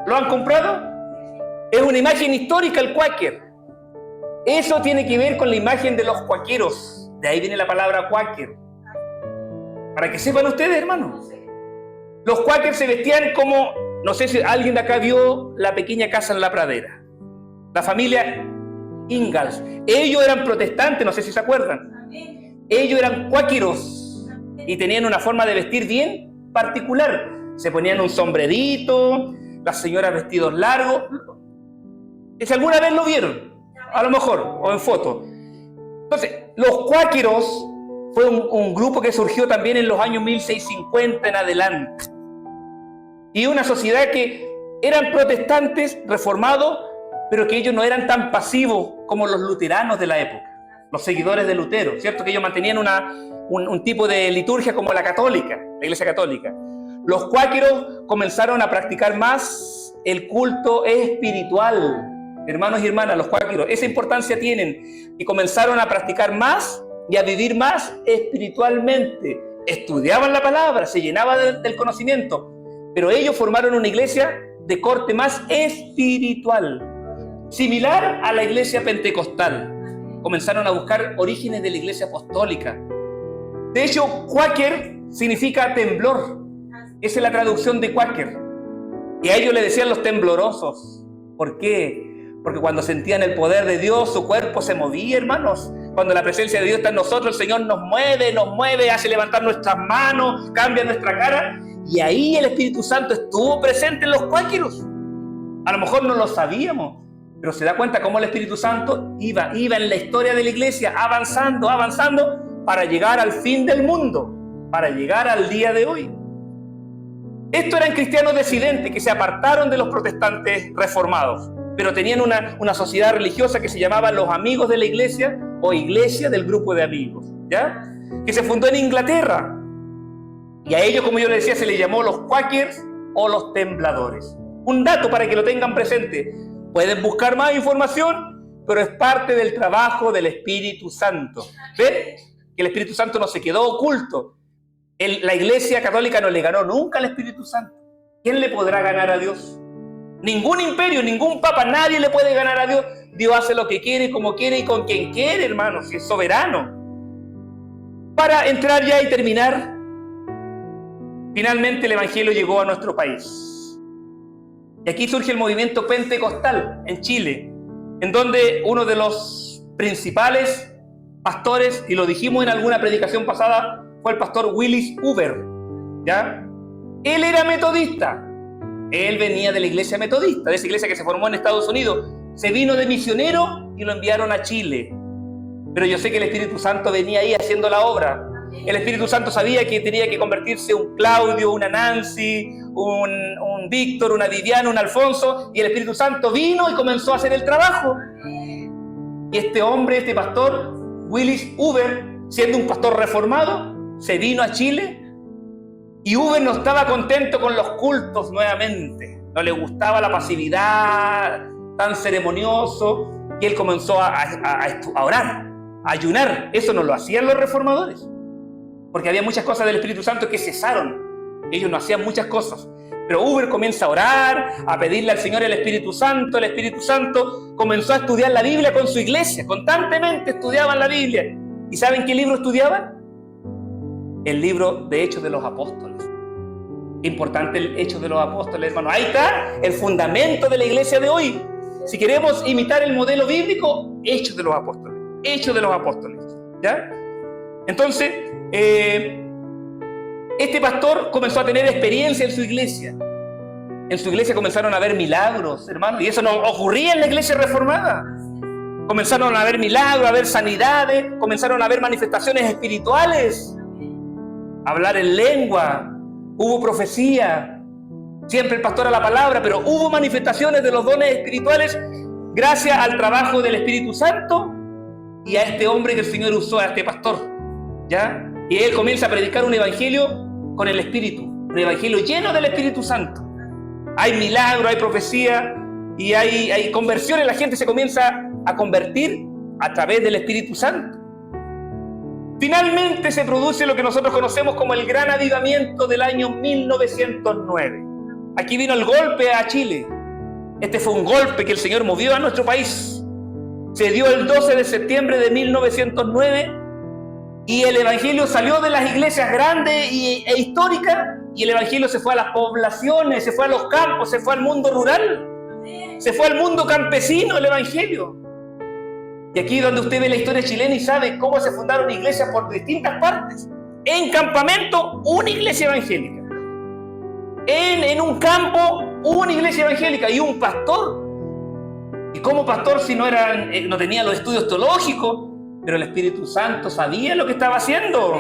¿Lo han comprado? Es una imagen histórica el cuáquer. Eso tiene que ver con la imagen de los cuáqueros. De ahí viene la palabra cuáquer. Para que sepan ustedes, hermanos. Los cuáqueros se vestían como, no sé si alguien de acá vio La pequeña casa en la pradera. La familia Ingalls. Ellos eran protestantes, no sé si se acuerdan. Ellos eran cuáqueros y tenían una forma de vestir bien particular. Se ponían un sombrerito, las señoras vestidos largos. Si alguna vez lo vieron, a lo mejor, o en foto. Entonces, los cuáqueros fue un grupo que surgió también en los años 1650 en adelante. Y una sociedad que eran protestantes, reformados, pero que ellos no eran tan pasivos como los luteranos de la época. Los seguidores de Lutero, ¿cierto? Que ellos mantenían un tipo de liturgia como la católica, la iglesia católica. Los cuáqueros comenzaron a practicar más el culto espiritual. Hermanos y hermanas, los cuáqueros, esa importancia tienen. Y comenzaron a practicar más y a vivir más espiritualmente. Estudiaban la palabra, se llenaban del conocimiento. Pero ellos formaron una iglesia de corte más espiritual, similar a la iglesia pentecostal. Comenzaron a buscar orígenes de la iglesia apostólica. De hecho, cuáquer significa temblor. Esa es la traducción de cuáquer. Y a ellos le decían los temblorosos. ¿Por qué? Porque cuando sentían el poder de Dios, su cuerpo se movía, hermanos. Cuando la presencia de Dios está en nosotros, el Señor nos mueve, hace levantar nuestras manos, cambia nuestra cara. Y ahí el Espíritu Santo estuvo presente en los cuáqueros. A lo mejor no lo sabíamos, pero se da cuenta cómo el Espíritu Santo iba en la historia de la iglesia, avanzando, para llegar al fin del mundo, para llegar al día de hoy. Estos eran cristianos disidentes que se apartaron de los protestantes reformados, pero tenían una sociedad religiosa que se llamaba los Amigos de la Iglesia o Iglesia del Grupo de Amigos, ¿ya? Que se fundó en Inglaterra. Y a ellos, como yo les decía, se les llamó los Quakers o los Tembladores. Un dato para que lo tengan presente. Pueden buscar más información, pero es parte del trabajo del Espíritu Santo. ¿Ven? Que el Espíritu Santo no se quedó oculto. La Iglesia Católica no le ganó nunca al Espíritu Santo. ¿Quién le podrá ganar a Dios? Ningún imperio, ningún papa, nadie le puede ganar a Dios. Dios hace lo que quiere, como quiere y con quien quiere, hermanos, si es soberano. Para entrar ya y terminar, finalmente el Evangelio llegó a nuestro país. Y aquí surge el movimiento pentecostal en Chile, en donde uno de los principales pastores, y lo dijimos en alguna predicación pasada, fue el pastor Willis Huber, ¿ya? Él era metodista. Él venía de la iglesia metodista, de esa iglesia que se formó en Estados Unidos. Se vino de misionero y lo enviaron a Chile. Pero yo sé que el Espíritu Santo venía ahí haciendo la obra. El Espíritu Santo sabía que tenía que convertirse un Claudio, una Nancy, un Víctor, una Viviana, un Alfonso. Y el Espíritu Santo vino y comenzó a hacer el trabajo. Y este hombre, este pastor, Willis Huber, siendo un pastor reformado, se vino a Chile. Y Huber no estaba contento con los cultos nuevamente. No le gustaba la pasividad, tan ceremonioso. Y él comenzó a orar, a ayunar. Eso no lo hacían los reformadores. Porque había muchas cosas del Espíritu Santo que cesaron. Ellos no hacían muchas cosas. Pero Huber comienza a orar, a pedirle al Señor el Espíritu Santo. El Espíritu Santo comenzó a estudiar la Biblia con su iglesia. Constantemente estudiaban la Biblia. ¿Y saben qué libro estudiaban? El libro de Hechos de los Apóstoles. Importante el Hechos de los Apóstoles, hermano. Ahí está el fundamento de la iglesia de hoy. Si queremos imitar el modelo bíblico, Hechos de los Apóstoles. Hechos de los Apóstoles. ¿Ya? Entonces, este pastor comenzó a tener experiencia en su iglesia. En su iglesia comenzaron a haber milagros, hermano. Y eso no ocurría en la iglesia reformada. Comenzaron a haber milagros, a haber sanidades, comenzaron a haber manifestaciones espirituales. Hablar en lengua, hubo profecía, siempre el pastor a la palabra, pero hubo manifestaciones de los dones espirituales gracias al trabajo del Espíritu Santo y a este hombre que el Señor usó, a este pastor, ¿ya? Y él comienza a predicar un evangelio con el Espíritu, un evangelio lleno del Espíritu Santo. Hay milagro, hay profecía y hay conversiones, la gente se comienza a convertir a través del Espíritu Santo. Finalmente se produce lo que nosotros conocemos como el Gran Avivamiento del año 1909. Aquí vino el golpe a Chile. Este fue un golpe que el Señor movió a nuestro país. Se dio el 12 de septiembre de 1909 y el Evangelio salió de las iglesias grandes e históricas y el Evangelio se fue a las poblaciones, se fue a los campos, se fue al mundo rural, se fue al mundo campesino el Evangelio. Y aquí donde usted ve la historia chilena y sabe cómo se fundaron iglesias por distintas partes. En campamento, una iglesia evangélica. En un campo, una iglesia evangélica y un pastor. Y como pastor, si no tenía los estudios teológicos, pero el Espíritu Santo sabía lo que estaba haciendo.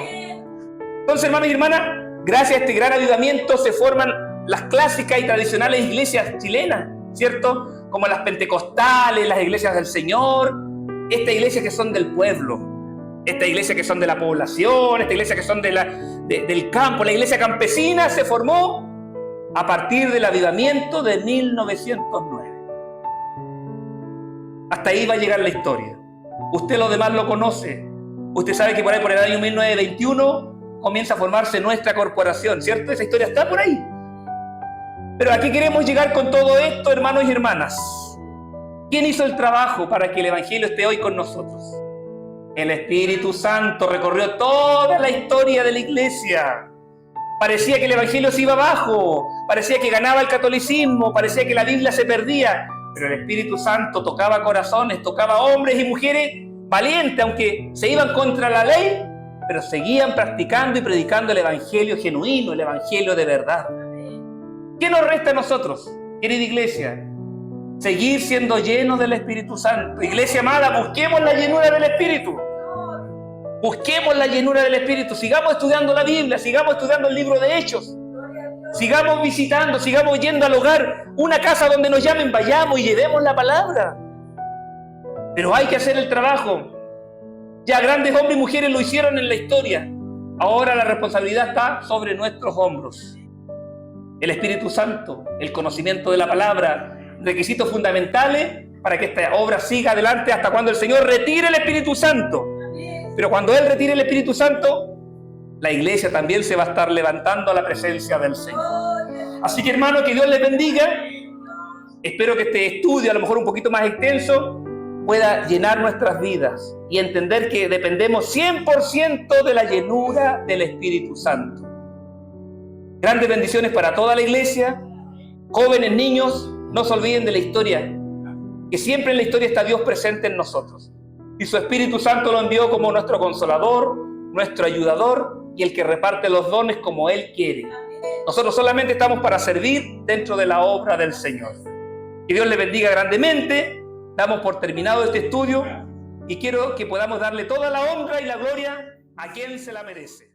Entonces, hermanos y hermanas, gracias a este gran avivamiento se forman las clásicas y tradicionales iglesias chilenas, ¿cierto? Como las pentecostales, las iglesias del Señor. Estas iglesias que son del pueblo, estas iglesias que son de la población, estas iglesias que son del campo, la iglesia campesina se formó a partir del avivamiento de 1909. Hasta ahí va a llegar la historia. Usted lo demás lo conoce. Usted sabe que por ahí, por el año 1921, comienza a formarse nuestra corporación, ¿cierto? Esa historia está por ahí. Pero aquí queremos llegar con todo esto, hermanos y hermanas. ¿Quién hizo el trabajo para que el Evangelio esté hoy con nosotros? El Espíritu Santo recorrió toda la historia de la iglesia. Parecía que el Evangelio se iba abajo, parecía que ganaba el catolicismo, parecía que la Biblia se perdía. Pero el Espíritu Santo tocaba corazones, tocaba hombres y mujeres valientes, aunque se iban contra la ley, pero seguían practicando y predicando el evangelio genuino, el evangelio de verdad. ¿Qué nos resta a nosotros, querida iglesia? Seguir siendo llenos del Espíritu Santo. Iglesia amada, busquemos la llenura del Espíritu. Busquemos la llenura del Espíritu. Sigamos estudiando la Biblia, sigamos estudiando el libro de Hechos. Sigamos visitando, sigamos yendo al hogar, una casa donde nos llamen, vayamos y llevemos la palabra. Pero hay que hacer el trabajo. Ya grandes hombres y mujeres lo hicieron en la historia. Ahora la responsabilidad está sobre nuestros hombros. El Espíritu Santo, el conocimiento de la palabra, requisitos fundamentales para que esta obra siga adelante hasta cuando el Señor retire el Espíritu Santo. Pero cuando Él retire el Espíritu Santo, la iglesia también se va a estar levantando a la presencia del Señor. Así que, hermano, que Dios les bendiga. Espero que este estudio, a lo mejor un poquito más extenso, pueda llenar nuestras vidas y entender que dependemos 100% de la llenura del Espíritu Santo. Grandes bendiciones para toda la iglesia. Jóvenes, niños, no se olviden de la historia, que siempre en la historia está Dios presente en nosotros. Y su Espíritu Santo lo envió como nuestro consolador, nuestro ayudador y el que reparte los dones como Él quiere. Nosotros solamente estamos para servir dentro de la obra del Señor. Que Dios le bendiga grandemente. Damos por terminado este estudio y quiero que podamos darle toda la honra y la gloria a quien se la merece.